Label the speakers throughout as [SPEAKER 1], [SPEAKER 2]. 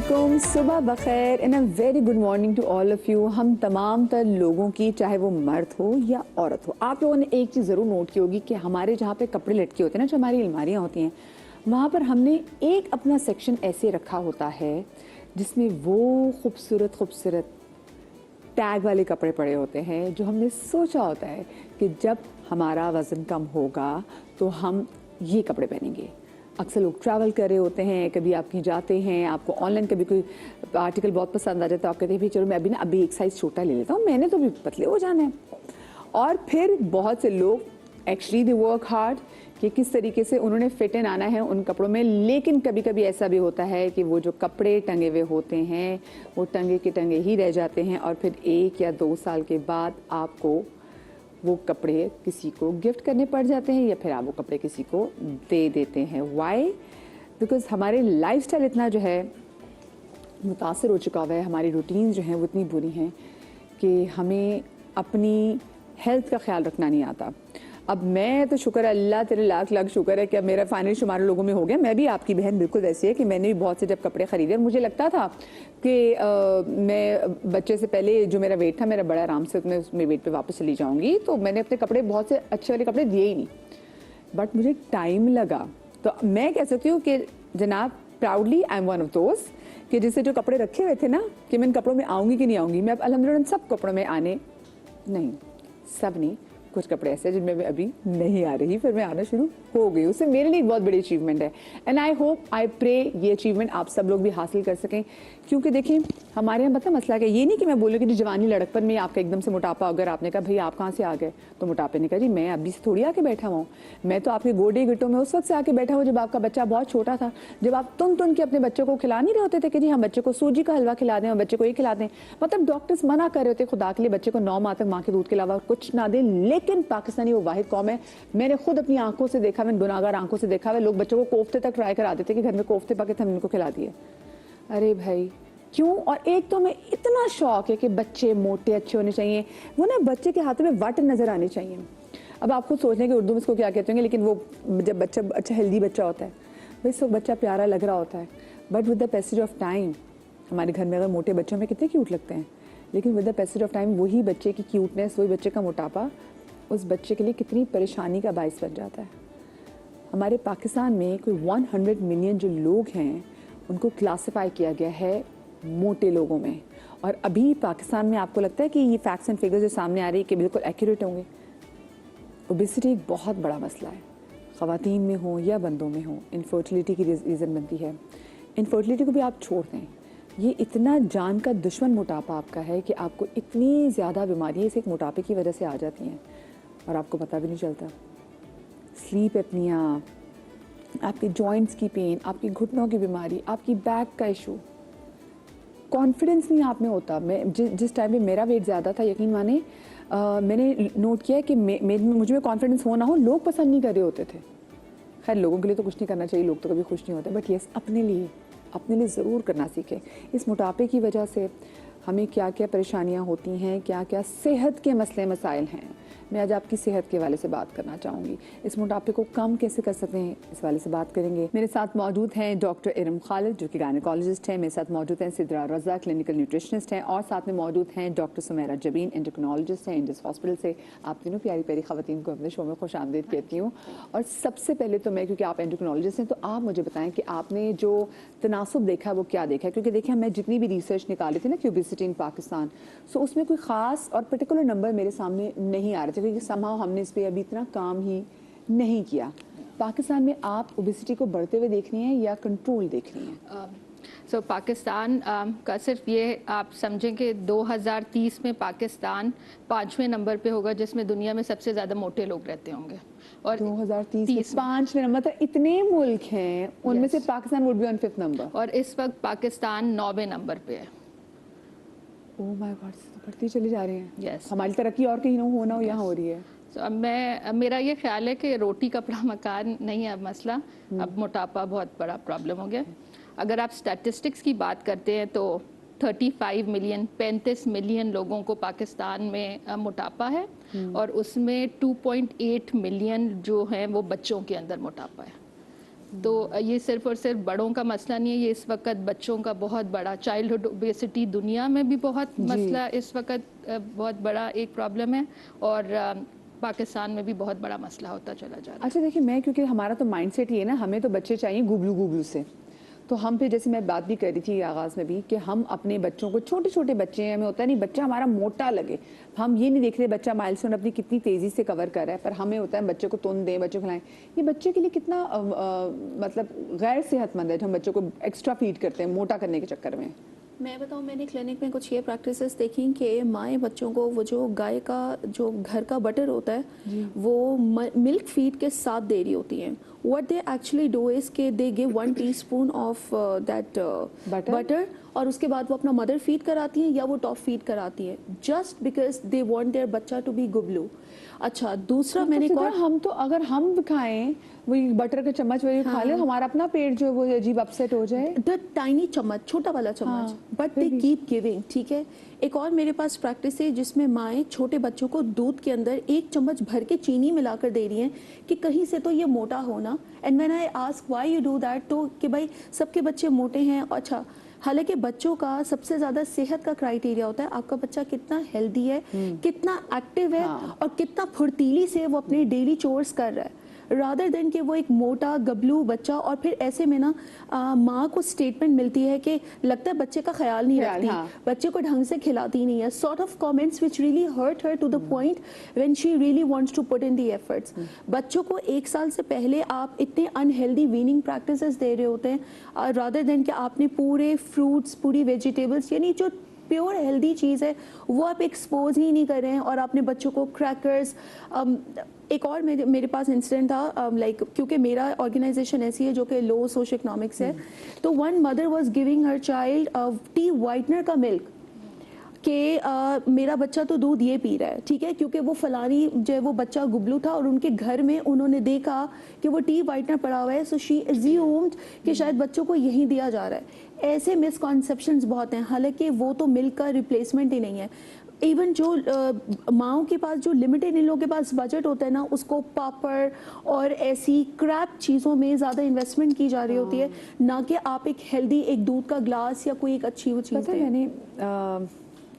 [SPEAKER 1] अस्सलामुअलैकुम, सुबह बखैर and a very good morning to all of you. हम तमाम तर लोगों की, चाहे वो मर्द हो या औरत हो, आप लोगों ने एक चीज़ ज़रूर नोट की होगी कि हमारे जहाँ पे कपड़े लटके होते हैं ना, जो हमारी अलमारियाँ होती हैं, वहाँ पर हमने एक अपना सेक्शन ऐसे रखा होता है जिसमें वो खूबसूरत खूबसूरत टैग वाले कपड़े पड़े होते हैं जो हमने सोचा होता है कि जब हमारा वज़न कम होगा तो हम ये कपड़े पहनेंगे। अक्सर लोग ट्रैवल कर रहे होते हैं, कभी आप कहीं जाते हैं, आपको ऑनलाइन कभी कोई आर्टिकल बहुत पसंद आ जाता है, आप कहते हैं भाई चलो मैं अभी एक साइज़ छोटा ले लेता हूँ, मैंने तो भी पतले हो जाना है। और फिर बहुत से लोग एक्चुअली दे वर्क हार्ड कि किस तरीके से उन्होंने फिट इन आना है उन कपड़ों में, लेकिन कभी कभी ऐसा भी होता है कि वो जो कपड़े टंगे हुए होते हैं वो टंगे के टंगे ही रह जाते हैं और फिर 1 या 2 साल के बाद आपको वो कपड़े किसी को गिफ्ट करने पड़ जाते हैं या फिर आप वो कपड़े किसी को दे देते हैं। वाई? बिकॉज हमारे लाइफस्टाइल इतना जो है मुतासर हो चुका हुआ है, हमारी रूटीन जो हैं वो इतनी बुरी हैं कि हमें अपनी हेल्थ का ख्याल रखना नहीं आता। अब मैं तो शुक्र है, अल्लाह तेरे लाख लाख शुक्र है कि अब मेरा फाइनल शुमार लोगों में हो गया। मैं भी आपकी बहन बिल्कुल वैसी है कि मैंने भी बहुत से जब कपड़े खरीदे और मुझे लगता था कि मैं बच्चे से पहले जो मेरा वेट था मेरा बड़ा आराम से मैं उसमें वेट पे वापस चली जाऊंगी, तो मैंने अपने कपड़े बहुत से अच्छे वाले कपड़े दिए ही नहीं। बट मुझे टाइम लगा, तो मैं कह सकती हूँ कि जनाब proudly I am one of दोस्त कि जिससे जो कपड़े रखे हुए थे ना कि मैं इन कपड़ों में आऊँगी कि नहीं आऊँगी, मैं अब अल्हम्दुलिल्लाह सब कपड़ों में आने नहीं, सब नहीं, कुछ कपड़े ऐसे जिनमें मैं अभी नहीं आ रही, फिर मैं आना शुरू हो गई। उससे मेरे लिए एक बहुत बड़ी अचीवमेंट है and I hope I pray ये अचीवमेंट आप सब लोग भी हासिल कर सकें। क्योंकि देखिए हमारे यहाँ पता मसला क्या, ये नहीं कि मैं बोलूँ कि जी जवानी लड़कपन में आपका एकदम से मोटापा, अगर आपने कहा भाई आप कहाँ से आ गए तो मोटापे ने कहा जी मैं अभी से थोड़ी आके बैठा हुआ हूँ, मैं तो आपके गोडे गिट्टों में उस वक्त से आके बैठा हूँ जब आपका बच्चा बहुत छोटा था, जब आप तुन के अपने बच्चों को खिला नहीं रहे होते थे कि जी हम बच्चे को सूजी का हलवा खिला दें और बच्चे को ये खिला दें। मतलब डॉक्टर्स मना कर रहे होते खुदा के लिए बच्चे को 9 माह तक माँ के दूध के अलावा कुछ ना दें, लेकिन पाकिस्तानी वो वाहिद कौम है, मैंने खुद अपनी आंखों से देखा, मैंने गुनाहगार आंखों से देखा है, लोग बच्चों को कोफ्ते तक ट्राई करा देते कि घर में कोफ्ते पके थे हम इनको खिला दिए। अरे भाई क्यों? और एक तो मैं इतना शौक है कि बच्चे मोटे अच्छे होने चाहिए, वो ना बच्चे के हाथों में वट नजर आने चाहिए। अब आप खुद सोच लें कि उर्दू में इसको क्या कहते होंगे, लेकिन वो जब बच्चा अच्छा हेल्दी बच्चा होता है भाई सब बच्चा प्यारा लग रहा होता है, but with the passage of time हमारे घर में अगर मोटे बच्चों में कितने क्यूट लगते हैं, लेकिन with the passage of time वही बच्चे की क्यूटनेस, वही बच्चे का मोटापा उस बच्चे के लिए कितनी परेशानी का बायस बन जाता है। हमारे पाकिस्तान में कोई 100 मिलियन जो लोग हैं उनको क्लासिफाई किया गया है मोटे लोगों में, और अभी पाकिस्तान में आपको लगता है कि ये फैक्ट्स एंड फिगर्स जो सामने आ रही है कि बिल्कुल एक्यूरेट होंगे? ओबेसिटी एक बहुत बड़ा मसला है, ख़वातीन में हो या बंदों में हो, इनफर्टिलिटी की रीज़न बनती है। इनफर्टिलिटी को भी आप छोड़ दें, ये इतना जान का दुश्मन मोटापा आपका है कि आपको इतनी ज़्यादा बीमारियाँ इस एक मोटापे की वजह से आ जाती हैं और आपको पता भी नहीं चलता। स्लीप एपनिया, आपके जॉइंट्स की पेन, आपकी घुटनों की बीमारी, आपकी बैक का इशू, कॉन्फिडेंस नहीं आप में होता। मैं जिस टाइम पे मेरा वेट ज़्यादा था, यकीन माने मैंने नोट किया कि मुझ में कॉन्फिडेंस हो ना हो, लोग पसंद नहीं कर रहे होते थे। खैर लोगों के लिए तो कुछ नहीं करना चाहिए, लोग तो कभी खुश नहीं होते, बट यस अपने लिए ज़रूर करना सीखें। इस मोटापे की वजह से हमें क्या क्या परेशानियाँ होती हैं, क्या क्या सेहत के मसले मसाइल हैं, मैं आज आपकी सेहत के वाले से बात करना चाहूँगी। इस मोटापे को कम कैसे कर सकते हैं इस वाले से बात करेंगे। मेरे साथ मौजूद हैं डॉक्टर इरम खालिद जो कि गायनेकोलॉजिस्ट हैं, मेरे साथ मौजूद हैं सिद्रा रज़ा क्लिनिकल न्यूट्रिशनिस्ट हैं, और साथ में मौजूद हैं डॉक्टर सुमेरा जबीन एंडोक्रिनोलॉजिस्ट हैं इंडस हॉस्पिटल से। आप तीनों प्यारी प्यारी ख़वातीन को अपने शो में खुश आमदीद कहती हूँ। और सबसे पहले तो मैं, क्योंकि आप एंडोक्रिनोलॉजिस्ट हैं, तो आप मुझे बताएं कि आपने जो तनासुब देखा वो क्या देखा है? क्योंकि देखिए मैं जितनी भी रिसर्च निकाली थी ना कि ओबेसिटी इन पाकिस्तान, सो उसमें कोई ख़ास और पर्टिकुलर नंबर मेरे सामने नहीं आ रहे थे, क्योंकि समहाउ हमने इस पर अभी इतना काम ही नहीं किया। पाकिस्तान में आप ओबेसिटी को बढ़ते हुए देख रही हैं या कंट्रोल देख रही हैं?
[SPEAKER 2] सो पाकिस्तान का सिर्फ ये आप समझें कि 2030 में पाकिस्तान 5वें नंबर पे होगा जिसमें दुनिया में सबसे ज़्यादा मोटे लोग रहते होंगे। और
[SPEAKER 1] 2030 में 5वें नंबर, मतलब इतने मुल्क हैं उनमें से Pakistan would be on 5th number,
[SPEAKER 2] और इस वक्त पाकिस्तान 9वें नंबर पे है।
[SPEAKER 1] ओह माय गॉड, बढ़ती चली जा रही है।
[SPEAKER 2] यस,
[SPEAKER 1] हमारी तरक्की और कहीं हो ना हो, यहाँ हो रही है।
[SPEAKER 2] तो अब मेरा ये ख्याल है कि रोटी कपड़ा मकान नहीं है अब मसला, अब मोटापा बहुत बड़ा प्रॉब्लम हो गया। अगर आप स्टैटिस्टिक्स की बात करते हैं तो 35 मिलियन लोगों को पाकिस्तान में मोटापा है, और उसमें 2.8 मिलियन जो हैं वो बच्चों के अंदर मोटापा है। तो ये सिर्फ और सिर्फ बड़ों का मसला नहीं है, ये इस वक्त बच्चों का बहुत बड़ा चाइल्डहुड ओबेसिटी दुनिया में भी बहुत मसला इस वक्त बहुत बड़ा एक प्रॉब्लम है, और पाकिस्तान में भी बहुत बड़ा मसला होता चला जा रहा है।
[SPEAKER 1] अच्छा देखिए, मैं क्योंकि हमारा तो माइंडसेट ये है ना, हमें तो बच्चे चाहिए गुबलू गुबलू से, तो हम फिर जैसे मैं बात भी कर रही थी आगाज़ में भी कि हम अपने बच्चों को, छोटे छोटे बच्चे हैं, हमें होता नहीं बच्चा हमारा मोटा लगे, हम ये नहीं देख रहे बच्चा माइलस्टोन अपनी कितनी तेज़ी से कवर कर रहा है, पर हमें होता है बच्चे को तुन दें, बच्चे को खिलाएं। ये बच्चे के लिए कितना मतलब गैर सेहतमंद है जो हम बच्चों को एक्स्ट्रा फीड करते हैं मोटा करने के चक्कर में।
[SPEAKER 3] मैं बताऊं, मैंने क्लिनिक में कुछ ये प्रैक्टिसेस देखी कि माएँ बच्चों को वो जो गाय का जो घर का बटर होता है वो मिल्क फीड के साथ दे रही होती हैं। What they actually do is के they give 1 teaspoon of that butter और उसके बाद वो अपना मदर फीड कराती हैं या वो टॉप फीड कराती हैं, just because they want their बच्चा टू बी गुबलू। अच्छा, दूसरा मैंने एक और,
[SPEAKER 1] हम तो अगर हम खाएं वही बटर का चम्मच वही खा ले, हमारा अपना पेट जो है वो अजीब अपसेट हो जाए।
[SPEAKER 3] द टाइनी चम्मच, छोटा वाला चम्मच, बट दे कीप गिविंग। ठीक है, एक और मेरे पास प्रैक्टिस है जिसमें माएँ छोटे बच्चों को दूध के अंदर 1 चम्मच भर के चीनी मिलाकर दे रही हैं कि कहीं से तो ये मोटा होना। And when I ask why you do that, तो कि भाई सबके बच्चे मोटे हैं। अच्छा, हालांकि बच्चों का सबसे ज़्यादा सेहत का क्राइटेरिया होता है आपका बच्चा कितना हेल्दी है, कितना एक्टिव है और कितना फुर्तीली से वो अपने डेली चोर्स कर रहा है, रादर देन कि वो एक मोटा गबलू बच्चा। और फिर ऐसे में ना माँ को स्टेटमेंट मिलती है कि लगता है बच्चे का ख्याल नहीं रखती, बच्चे को ढंग से खिलाती नहीं है, sort of comments which really hurt her to the point when she really wants to put in the efforts. बच्चों को 1 साल से पहले आप इतने अनहेल्दी वीनिंग प्रैक्टिसेस दे रहे होते हैं रादर देन कि आपने पूरे फ्रूट्स, पूरी वेजिटेबल्स, यानी जो प्योर हेल्दी चीज़ है वो आप एक्सपोज ही नहीं कर रहे हैं और आपने बच्चों को क्रैकर्स। एक और मेरे पास इंसिडेंट था, लाइक क्योंकि मेरा ऑर्गेनाइजेशन ऐसी है जो कि लो सोशो इकोनॉमिक्स है, तो one mother was giving her child T whitener का मिल्क कि मेरा बच्चा तो दूध ये पी रहा है, ठीक है, क्योंकि वो फलानी जो है वो बच्चा गुबलू था और उनके घर में उन्होंने देखा कि वो टी वाइटनर पड़ा हुआ है, सो शी अज्यूम्ड कि शायद बच्चों को यही दिया जा रहा है। ऐसे मिसकॉन्सेप्शंस बहुत हैं, हालांकि वो तो मिल्क का रिप्लेसमेंट ही नहीं है। इवन जो माओं के पास जो लिमिटेड इन लोगों के पास बजट होता है ना, उसको पापड़ और ऐसी क्रैप चीज़ों में ज़्यादा इन्वेस्टमेंट की जा रही होती है, ना कि आप एक हेल्दी एक दूध का ग्लास या कोई एक अच्छी वो चीज़ दें।
[SPEAKER 1] मैंने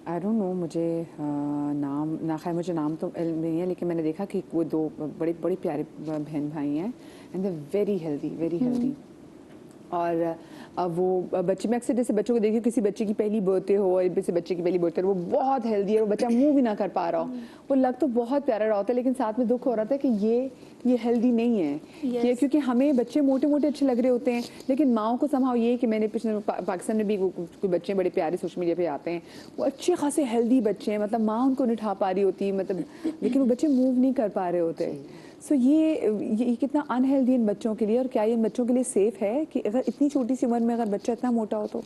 [SPEAKER 1] आई डोंट नो, मुझे नाम ना, खैर मुझे नाम तो नहीं है, लेकिन मैंने देखा कि वो 2 बड़े बड़े प्यारे बहन भाई हैं and they very healthy, very healthy. और वो बच्चे में अक्सर जैसे बच्चों को देखिए, किसी बच्चे की पहली बर्थडे हो और किसी बच्चे की पहली बर्थडे वो बहुत हेल्दी है और बच्चा मूव भी ना कर पा रहा हो, वो लग तो बहुत प्यारा रहा होता है, लेकिन साथ में दुख हो रहा था कि ये हेल्दी नहीं है। ये क्योंकि हमें बच्चे मोटे मोटे अच्छे लग रहे होते हैं, लेकिन माओं को संभाव ये कि मैंने पिछले पाकिस्तान में भी कोई बच्चे बड़े प्यारे सोशल मीडिया पे आते हैं, वो अच्छे खासे हेल्दी बच्चे हैं, मतलब माँ उनको नहीं उठा पा रही होती, मतलब लेकिन वो बच्चे मूव नहीं कर पा रहे होते। सो ये कितना अनहेल्दी इन बच्चों के लिए, और क्या ये इन बच्चों के लिए सेफ है कि अगर इतनी छोटी सी उम्र में अगर बच्चा इतना मोटा हो तो?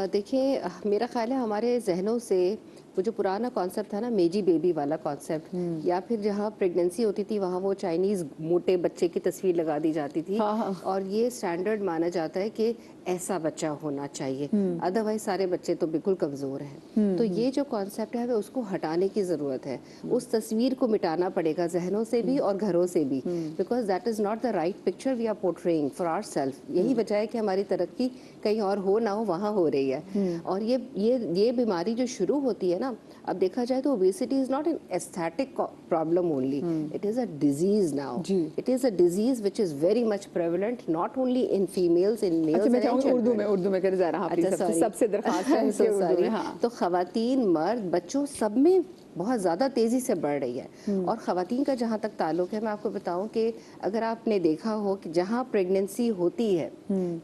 [SPEAKER 4] देखिए, मेरा ख्याल है हमारे जहनों से वो जो पुराना कॉन्सेप्ट था ना, मेजी बेबी वाला कॉन्सेप्ट, या फिर जहाँ प्रेगनेंसी होती थी वहाँ वो चाइनीज़ मोटे बच्चे की तस्वीर लगा दी जाती थी। और ये स्टैंडर्ड माना जाता है कि ऐसा बच्चा होना चाहिए, अदरवाइज सारे बच्चे तो बिल्कुल कमज़ोर हैं। तो ये जो कॉन्सेप्ट है उसको हटाने की ज़रूरत है, उस तस्वीर को मिटाना पड़ेगा जहनों से भी और घरों से भी, because that is not the right picture we are portraying for our self. यही वजह है कि हमारी तरक्की कहीं और हो ना हो, वहाँ हो रही है। और ये बीमारी जो शुरू होती है ना, अब देखा जाए तो obesity is not an aesthetic problem only, it is a disease now, it is a disease which is very much prevalent not only in females, in males.
[SPEAKER 1] Urdu में कर जा रहा हूं, सबसे दरख्वास्त है।
[SPEAKER 4] तो खवातीन, मर्द, बच्चों सब में बहुत ज़्यादा तेज़ी से बढ़ रही है। और ख़वातीन का जहाँ तक ताल्लुक़ है, मैं आपको बताऊँ कि अगर आपने देखा हो कि जहाँ प्रेगनेंसी होती है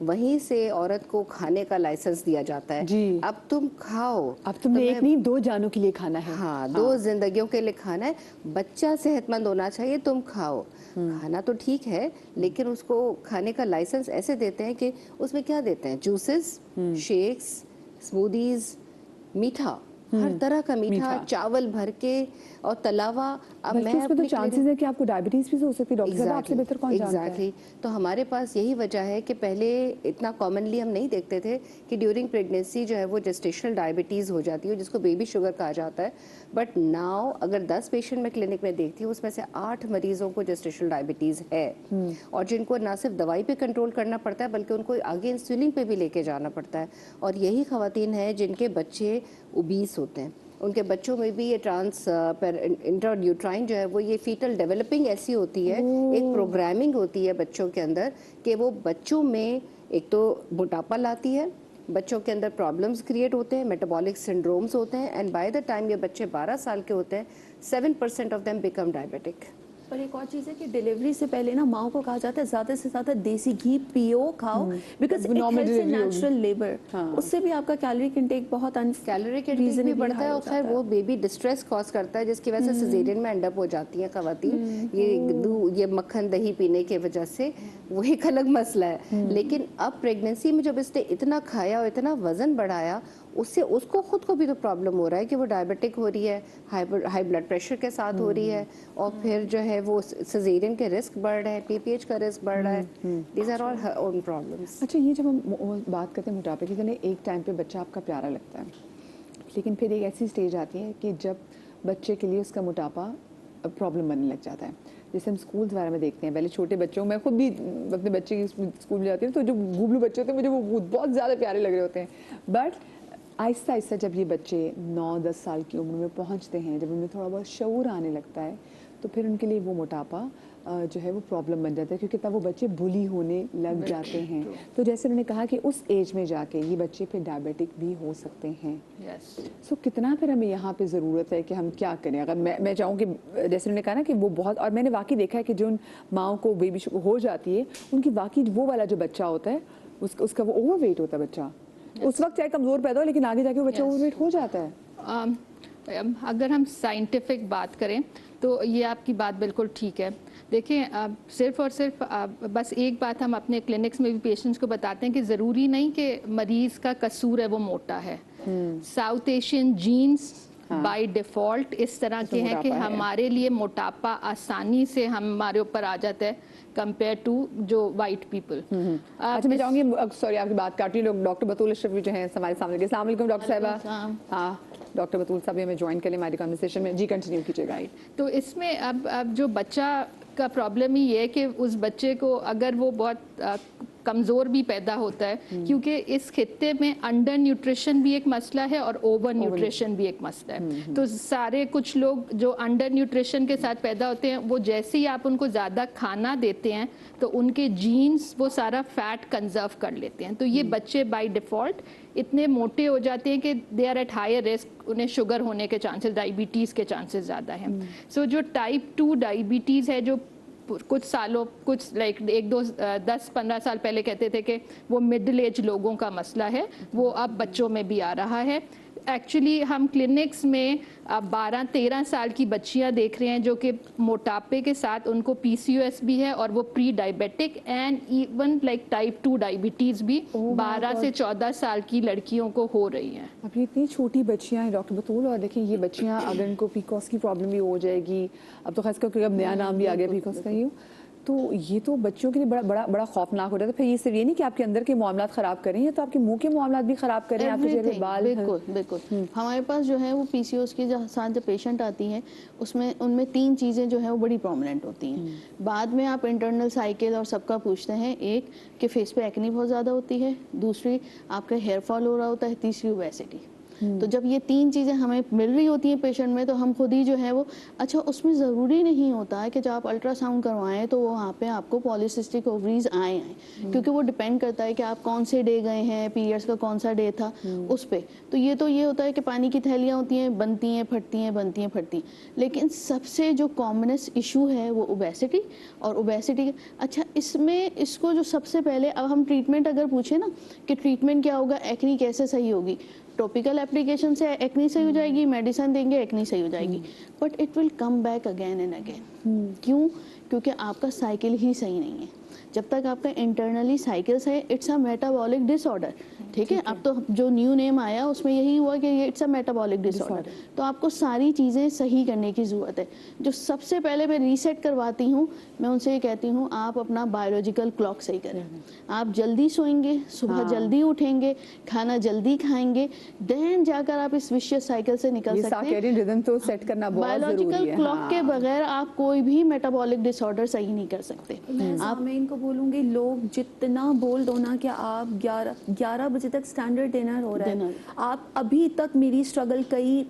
[SPEAKER 4] वहीं से औरत को खाने का लाइसेंस दिया जाता है। अब तुम खाओ,
[SPEAKER 1] अब तुमने एक नहीं 2 जानों के लिए खाना है।
[SPEAKER 4] हाँ, 2 जिंदगियों के लिए खाना है, बच्चा सेहतमंद होना चाहिए, तुम खाओ। खाना तो ठीक है, लेकिन उसको खाने का लाइसेंस ऐसे देते हैं कि उसमें क्या देते हैं, जूसेस, शेक्स, स्मूदीज, मीठा, हर तरह का मीठा, चावल भर के और तलावा। अब मैं
[SPEAKER 1] उसमें तो चांसेस है कि आपको डायबिटीज भी हो सकती है, डॉक्टर साहब आपसे बेहतर कौन जानता है।
[SPEAKER 4] एग्जैक्टली। तो हमारे पास यही वजह है कि पहले इतना कॉमनली हम नहीं देखते थे कि ड्यूरिंग प्रेगनेंसी जो है वो जेस्टेशनल डायबिटीज़ हो जाती है, जिसको बेबी शुगर कहा जाता है। बट नाउ अगर 10 पेशेंट मैं क्लिनिक में देखती हूँ, उसमें से 8 मरीजों को जेस्टेशनल डायबिटीज़ है, और जिनको ना सिर्फ दवाई पे कंट्रोल करना पड़ता है बल्कि उनको आगे इंसुलिन पे भी लेके जाना पड़ता है। और यही खवातीन हैं जिनके बच्चे ओबीस होते हैं, उनके बच्चों में भी ये इंट्रायूट्राइन जो है वो ये फीटल डेवलपिंग ऐसी होती है, एक प्रोग्रामिंग होती है बच्चों के अंदर कि वो बच्चों में एक तो मोटापा लाती है, बच्चों के अंदर प्रॉब्लम्स क्रिएट होते हैं, मेटाबॉलिक सिंड्रोम्स होते हैं, एंड बाय द टाइम ये बच्चे 12 साल के होते हैं 7% ऑफ देम बिकम डायबिटिक।
[SPEAKER 3] पर एक और चीज़ है कि डिलीवरी से पहले ना माओ को कहा जाता है ज़्यादा से ज़्यादा देसी घी पियो, खाओ, बिकॉज नेचुरल लेबर, उससे भी आपका कैलोरिक इंटेक बहुत
[SPEAKER 4] कैलोरिक इंटेक भी बढ़ता है, और खैर वो बेबी डिस्ट्रेस कॉज करता है जिसकी वजह से सिजेरियन में एंड अप हो जाती हैं खवातीन, ये मक्खन दही पीने की वजह से। वो एक अलग मसला है। लेकिन अब प्रेगनेंसी में जब इसने इतना खाया और इतना वजन बढ़ाया, उससे उसको खुद को भी तो प्रॉब्लम हो रहा है कि वो डायबिटिक हो रही है, हाई ब्लड प्रेशर के साथ हो रही है, और फिर जो है वो सिजेरियन के रिस्क बढ़ रहे हैं, पीपीएच का रिस्क बढ़ रहा है। These are all her own problems.
[SPEAKER 1] अच्छा, ये जब हम बात करते हैं मोटापे की, तो एक टाइम पे बच्चा आपका प्यारा लगता है, लेकिन फिर एक ऐसी स्टेज आती है कि जब बच्चे के लिए उसका मोटापा प्रॉब्लम बनने लग जाता है। जैसे हम स्कूल्स वगैरह में देखते हैं, पहले छोटे बच्चों, मैं खुद भी अपने बच्चे की स्कूल में जाती हूँ, तो जो गुबलू बच्चे होते हैं मुझे वो बहुत ज़्यादा प्यारे लग रहे होते हैं। बट आहिस्ता आहिस्ता जब ये बच्चे 9-10 साल की उम्र में पहुंचते हैं, जब उनमें थोड़ा बहुत शऊर आने लगता है, तो फिर उनके लिए वो मोटापा जो है वो प्रॉब्लम बन जाता है, क्योंकि तब वो बच्चे बुली होने लग जाते हैं। तो जैसे उन्होंने कहा कि उस एज में जाके ये बच्चे फिर डायबिटिक भी हो सकते हैं। सो कितना फिर हमें यहाँ पे ज़रूरत है कि हम क्या करें? अगर मैं चाहूँ कि जैसे उन्होंने कहा ना कि वो बहुत, और मैंने वाकई देखा है कि जो उन माओं को बेबी हो जाती है, उनकी वाकई वो वाला जो बच्चा होता है उसका वो ओवरवेट होता है बच्चा। उस वक्त चाहे कमज़ोर पैदा हो, लेकिन आगे जाके वो बच्चा ओवरवेट हो जाता है।
[SPEAKER 2] अगर हम साइंटिफिक बात करें तो ये आपकी बात बिल्कुल ठीक है। देखिए, सिर्फ और सिर्फ बस एक बात हम अपने क्लिनिक्स में भी पेशेंट्स को बताते हैं कि ज़रूरी नहीं कि मरीज़ का कसूर है वो मोटा है। South Asian genes by default इस तरह के हैं कि हमारे लिए मोटापा आसानी से हमारे ऊपर आ जाता है कंपेयर टू जो वाइट पीपल।
[SPEAKER 1] अच्छा, मैं चाहूँगी, सॉरी आपकी बात काट रही हूँ, डॉक्टर बतूल अशरफी जो है हमारे सामने। अस्सलाम वालेकुम डॉक्टर साहिबा। हाँ, डॉक्टर बतूल साहब हमें ज्वाइन कर लें हमारी कन्वर्सेशन में। जी, कंटिन्यू कीजिएगा।
[SPEAKER 2] तो इसमें अब जो बच्चा का प्रॉब्लम ही ये है कि उस बच्चे को अगर वो बहुत कमज़ोर भी पैदा होता है, क्योंकि इस खित्ते में अंडर न्यूट्रिशन भी एक मसला है और ओवर न्यूट्रिशन भी एक मसला है। तो सारे कुछ लोग जो अंडर न्यूट्रिशन के साथ पैदा होते हैं, वो जैसे ही आप उनको ज़्यादा खाना देते हैं तो उनके जीन्स वो सारा फैट कंजर्व कर लेते हैं। तो ये बच्चे बाय डिफ़ॉल्ट इतने मोटे हो जाते हैं कि they are at higher risk, उन्हें शुगर होने के चांसेस, डायबिटीज़ के चांसेस ज़्यादा हैं। सो जो टाइप 2 डायबिटीज़ है, जो कुछ सालों, कुछ लाइक 10-15 साल पहले कहते थे कि वो मिडिल एज लोगों का मसला है, वो अब बच्चों में भी आ रहा है। एक्चुअली हम क्लिनिक्स में 12-13 साल की बच्चियां देख रहे हैं जो कि मोटापे के साथ उनको पीसीओएस भी है और वो pre diabetic and even like type 2 diabetes भी 12 से 14 साल की लड़कियों को हो रही हैं।
[SPEAKER 1] अब ये इतनी छोटी बच्चियां हैं डॉक्टर बतूल, और देखिए ये बच्चियां अगर इनको पीकॉस की प्रॉब्लम भी हो जाएगी, अब तो खासकर क्योंकि अब नया नाम भी आ गया पीकॉस का, तो ये तो बच्चों के लिए बड़ा खौफनाक हो जाता है। फिर ये सिर्फ ये नहीं कि आपके अंदर के मामलात ख़राब करें, या तो आपके मुंह के मामलात भी ख़राब करें, आपके चेहरे पे बाल।
[SPEAKER 3] बिल्कुल। हमारे पास जो है वो पीसीओएस के साथ जो पेशेंट आती हैं, उसमें उनमें 3 चीज़ें जो है वो बड़ी प्रोमिनेंट होती हैं। बाद में आप इंटरनल साइकिल और सबका पूछते हैं, एक कि फेस पे एक्ने बहुत ज़्यादा होती है, दूसरी आपका हेयर फॉल हो रहा होता है, तीसरी ओबेसिटी। तो जब ये 3 चीज़ें हमें मिल रही होती हैं पेशेंट में, तो हम खुद ही जो है वो, अच्छा उसमें ज़रूरी नहीं होता है कि जब आप अल्ट्रासाउंड करवाएं तो वहाँ पे आपको पॉलीसिस्टिक ओवरीज आए, क्योंकि वो डिपेंड करता है कि आप कौन से डे गए हैं, पीरियड्स का कौन सा डे था उस पर। तो ये होता है कि पानी की थैलियाँ होती हैं, बनती हैं फटती हैं, बनती हैं फटती हैं। लेकिन सबसे जो कॉमनेस्ट इशू है वो ओबेसिटी, और ओबेसिटी, अच्छा इसमें इसको जो सबसे पहले, अब हम ट्रीटमेंट अगर पूछे ना कि ट्रीटमेंट क्या होगा, एक्नी कैसे सही होगी, टॉपिकल एप्लीकेशन से एक्नी सही हो जाएगी, मेडिसिन देंगे एक्नी सही हो जाएगी, but it will come back again and again. क्यों? क्योंकि आपका साइकिल ही सही नहीं है।
[SPEAKER 5] जब तक आपका इंटरनली साइकिल्स है, इट्स अ मेटाबॉलिक डिसऑर्डर। ठीक है, अब तो जो न्यू नेम आया उसमें यही हुआ कि ये इट्स अ मेटाबॉलिक डिसऑर्डर। तो आपको सारी चीज़ें सही करने की ज़रूरत है। जो सबसे पहले मैं रीसेट करवाती हूँ, मैं उनसे ये कहती हूँ आप अपना बायोलॉजिकल क्लॉक सही करें। आप जल्दी सोएंगे, सुबह जल्दी उठेंगे, खाना जल्दी खाएंगे, देन जाकर आप इस विशियस साइकिल से निकल
[SPEAKER 1] ये
[SPEAKER 5] सकते हैं।
[SPEAKER 1] सर्केडियन रिदम तो सेट करना बहुत जरूरी
[SPEAKER 5] बायोलॉजिकल
[SPEAKER 1] है।
[SPEAKER 5] क्लॉक के
[SPEAKER 1] हाँ।
[SPEAKER 5] बगैर आप कोई भी मेटाबॉलिक डिसऑर्डर सही नहीं कर सकते।
[SPEAKER 3] मैं सामईन को बोलूँगी, लोग जितना बोल दो ना कि आप 11 बजे तक स्टैंडर्ड डिनर हो रहा है, आप अभी तक मेरी स्ट्रगल कई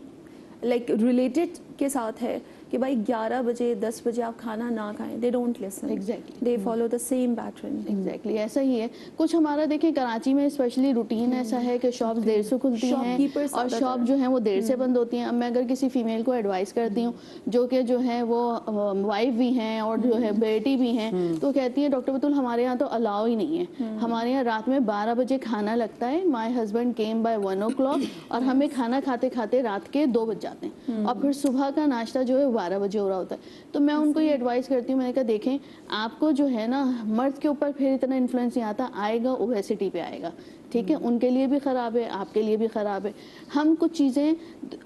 [SPEAKER 3] रिलेटेड के साथ है कि भाई 11 बजे 10 बजे आप खाना ना खाएं, they don't listen,
[SPEAKER 5] Exactly.
[SPEAKER 3] They follow the same pattern.
[SPEAKER 5] Exactly ऐसा ही है। कुछ हमारा देखिए कराची में स्पेशली रूटीन ऐसा है कि शॉप्स देर से खुलती हैं
[SPEAKER 3] Shopkeepers
[SPEAKER 5] और
[SPEAKER 3] ज़्यादातर।
[SPEAKER 5] शॉप जो है वो देर से बंद होती हैं। अब मैं अगर किसी फीमेल को एडवाइस करती हूँ जो कि जो है वो वाइफ भी हैं और जो है बेटी भी हैं, तो कहती है डॉक्टर बतूल हमारे यहाँ तो अलाउ ही नहीं है, हमारे यहाँ रात में 12 बजे खाना लगता है, my husband came by 1 o'clock और हमें खाना खाते खाते रात के 2 बज जाते हैं और फिर सुबह का नाश्ता जो है 12 बजे हो रहा होता है। तो मैं उनको ये एडवाइस करती हूँ, मैंने कहा देखें आपको जो है ना मर्द के ऊपर फिर इतना इन्फ्लुएंस नहीं आता, आएगा ओबेसिटी पे आएगा। ठीक है, उनके लिए भी ख़राब है, आपके लिए भी ख़राब है। हम कुछ चीज़ें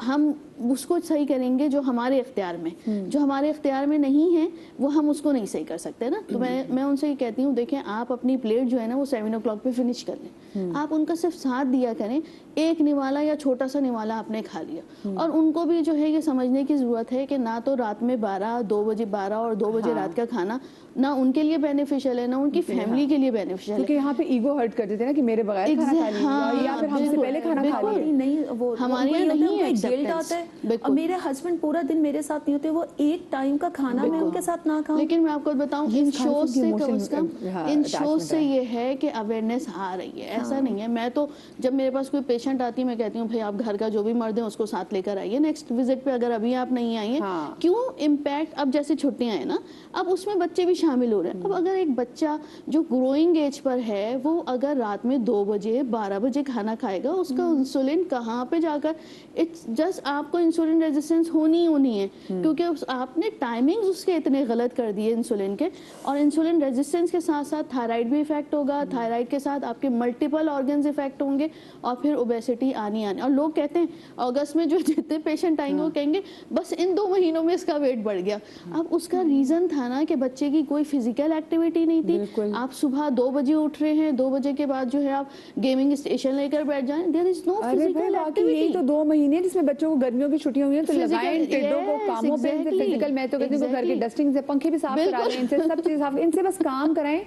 [SPEAKER 5] हम उसको सही करेंगे जो हमारे इख्तियार में, जो हमारे इख्तियार में नहीं है वो हम उसको नहीं सही कर सकते ना। तो मैं उनसे ये कहती हूँ देखें आप अपनी प्लेट जो है ना वो 7 o'clock पे फिनिश कर लें, आप उनका सिर्फ साथ दिया करें, एक निवाला या छोटा सा निवाला आपने खा लिया। और उनको भी जो है ये समझने की ज़रूरत है कि ना तो रात में 2 बजे 12 और 2 बजे रात का खाना ना उनके लिए बेनिफिशियल है ना उनकी फैमिली के लिए बेनिफिशियल
[SPEAKER 1] क्योंकि
[SPEAKER 5] है।
[SPEAKER 1] यहाँ पे ईगो हर्ट कर देते हैं ना कि मेरे बगैर खाना खा लिया,
[SPEAKER 5] हाँ,
[SPEAKER 1] या फिर हमसे
[SPEAKER 5] बिल्कुल,
[SPEAKER 1] पहले खाना खा
[SPEAKER 5] बिल्कुल।
[SPEAKER 1] लिया।
[SPEAKER 3] नहीं वो
[SPEAKER 5] हमारे
[SPEAKER 3] वही
[SPEAKER 5] यहाँ
[SPEAKER 3] होता है,
[SPEAKER 5] नहीं है
[SPEAKER 3] उनको एक गिल्ट
[SPEAKER 5] acceptance।
[SPEAKER 3] आता है। अब
[SPEAKER 5] बिल्कुल।
[SPEAKER 3] मेरे हस्बैंड पूरा दिन मेरे साथ नहीं होते, वो एक टाइम का खाना मैं उनके साथ ना खाऊं।
[SPEAKER 5] लेकिन मैं आपको बताऊं इन
[SPEAKER 1] खाने
[SPEAKER 5] शोज
[SPEAKER 1] की
[SPEAKER 5] से
[SPEAKER 1] emotion,
[SPEAKER 5] कम से कम
[SPEAKER 1] हाँ,
[SPEAKER 5] इन
[SPEAKER 1] attachment
[SPEAKER 5] शोज से
[SPEAKER 1] है।
[SPEAKER 5] ये है कि अवेयरनेस आ रही है। ऐसा नहीं है, मैं तो जब मेरे पास कोई पेशेंट आती है मैं कहती हूँ भाई आप घर का जो भी मर्द है उसको साथ लेकर आइए नेक्स्ट विजिट पे, अगर अभी आप नहीं आई हैं।
[SPEAKER 1] हाँ।
[SPEAKER 5] क्यों इम्पैक्ट, अब जैसे छुट्टियां हैं ना, अब उसमें बच्चे भी शामिल हो रहे हैं। अब अगर एक बच्चा जो ग्रोइंग एज पर है वो अगर रात में 2 बजे 12 बजे खाना खाएगा, उसका इंसुलिन कहाँ पे जाकर, इट्स जस्ट आपको इंसुलिन रेजिस्टेंस होनी है क्योंकि आपने टाइमिंग्स उसके इतने गलत कर दिए इंसुलिन के। और इंसुलिन रेजिस्टेंस के साथ साथ थायराइड भी इफेक्ट होगा, थायराइड के साथ आपके मल्टीपल ऑर्गन्स इफेक्ट होंगे और फिर ओबेसिटी आनी। और लोग कहते हैं अगस्त में जो जितने पेशेंट आएंगे वो कहेंगे बस इन 2 महीनों में इसका वेट बढ़ गया। अब उसका रीजन था ना कि बच्चे की कोई फिजिकल एक्टिविटी नहीं थी। आप सुबह 2 बजे उठ रहे हैं, 2 बजे के बाद जो है आप गेमिंग स्टेशन लेकर बैठ जाएं, देयर इज नो
[SPEAKER 1] अरे भाई
[SPEAKER 5] फिजिकल
[SPEAKER 1] बाकी यही
[SPEAKER 5] एक्टिविटी।
[SPEAKER 1] तो 2 महीने जिसमें बच्चों को गर्मियों की छुट्टियां हुई हैं तो
[SPEAKER 5] Physical,
[SPEAKER 1] लगाएं टिड्डों को
[SPEAKER 5] yes,
[SPEAKER 1] कामों पे, इनसे
[SPEAKER 5] exactly,
[SPEAKER 1] फिजिकल, मैं तो कहती हूँ घर के
[SPEAKER 5] exactly.
[SPEAKER 1] डस्टिंग से पंखे भी साफ करा
[SPEAKER 5] बिल्कुल।
[SPEAKER 1] लें, इनसे सब चीज़ साफ, इनसे बस काम कराएं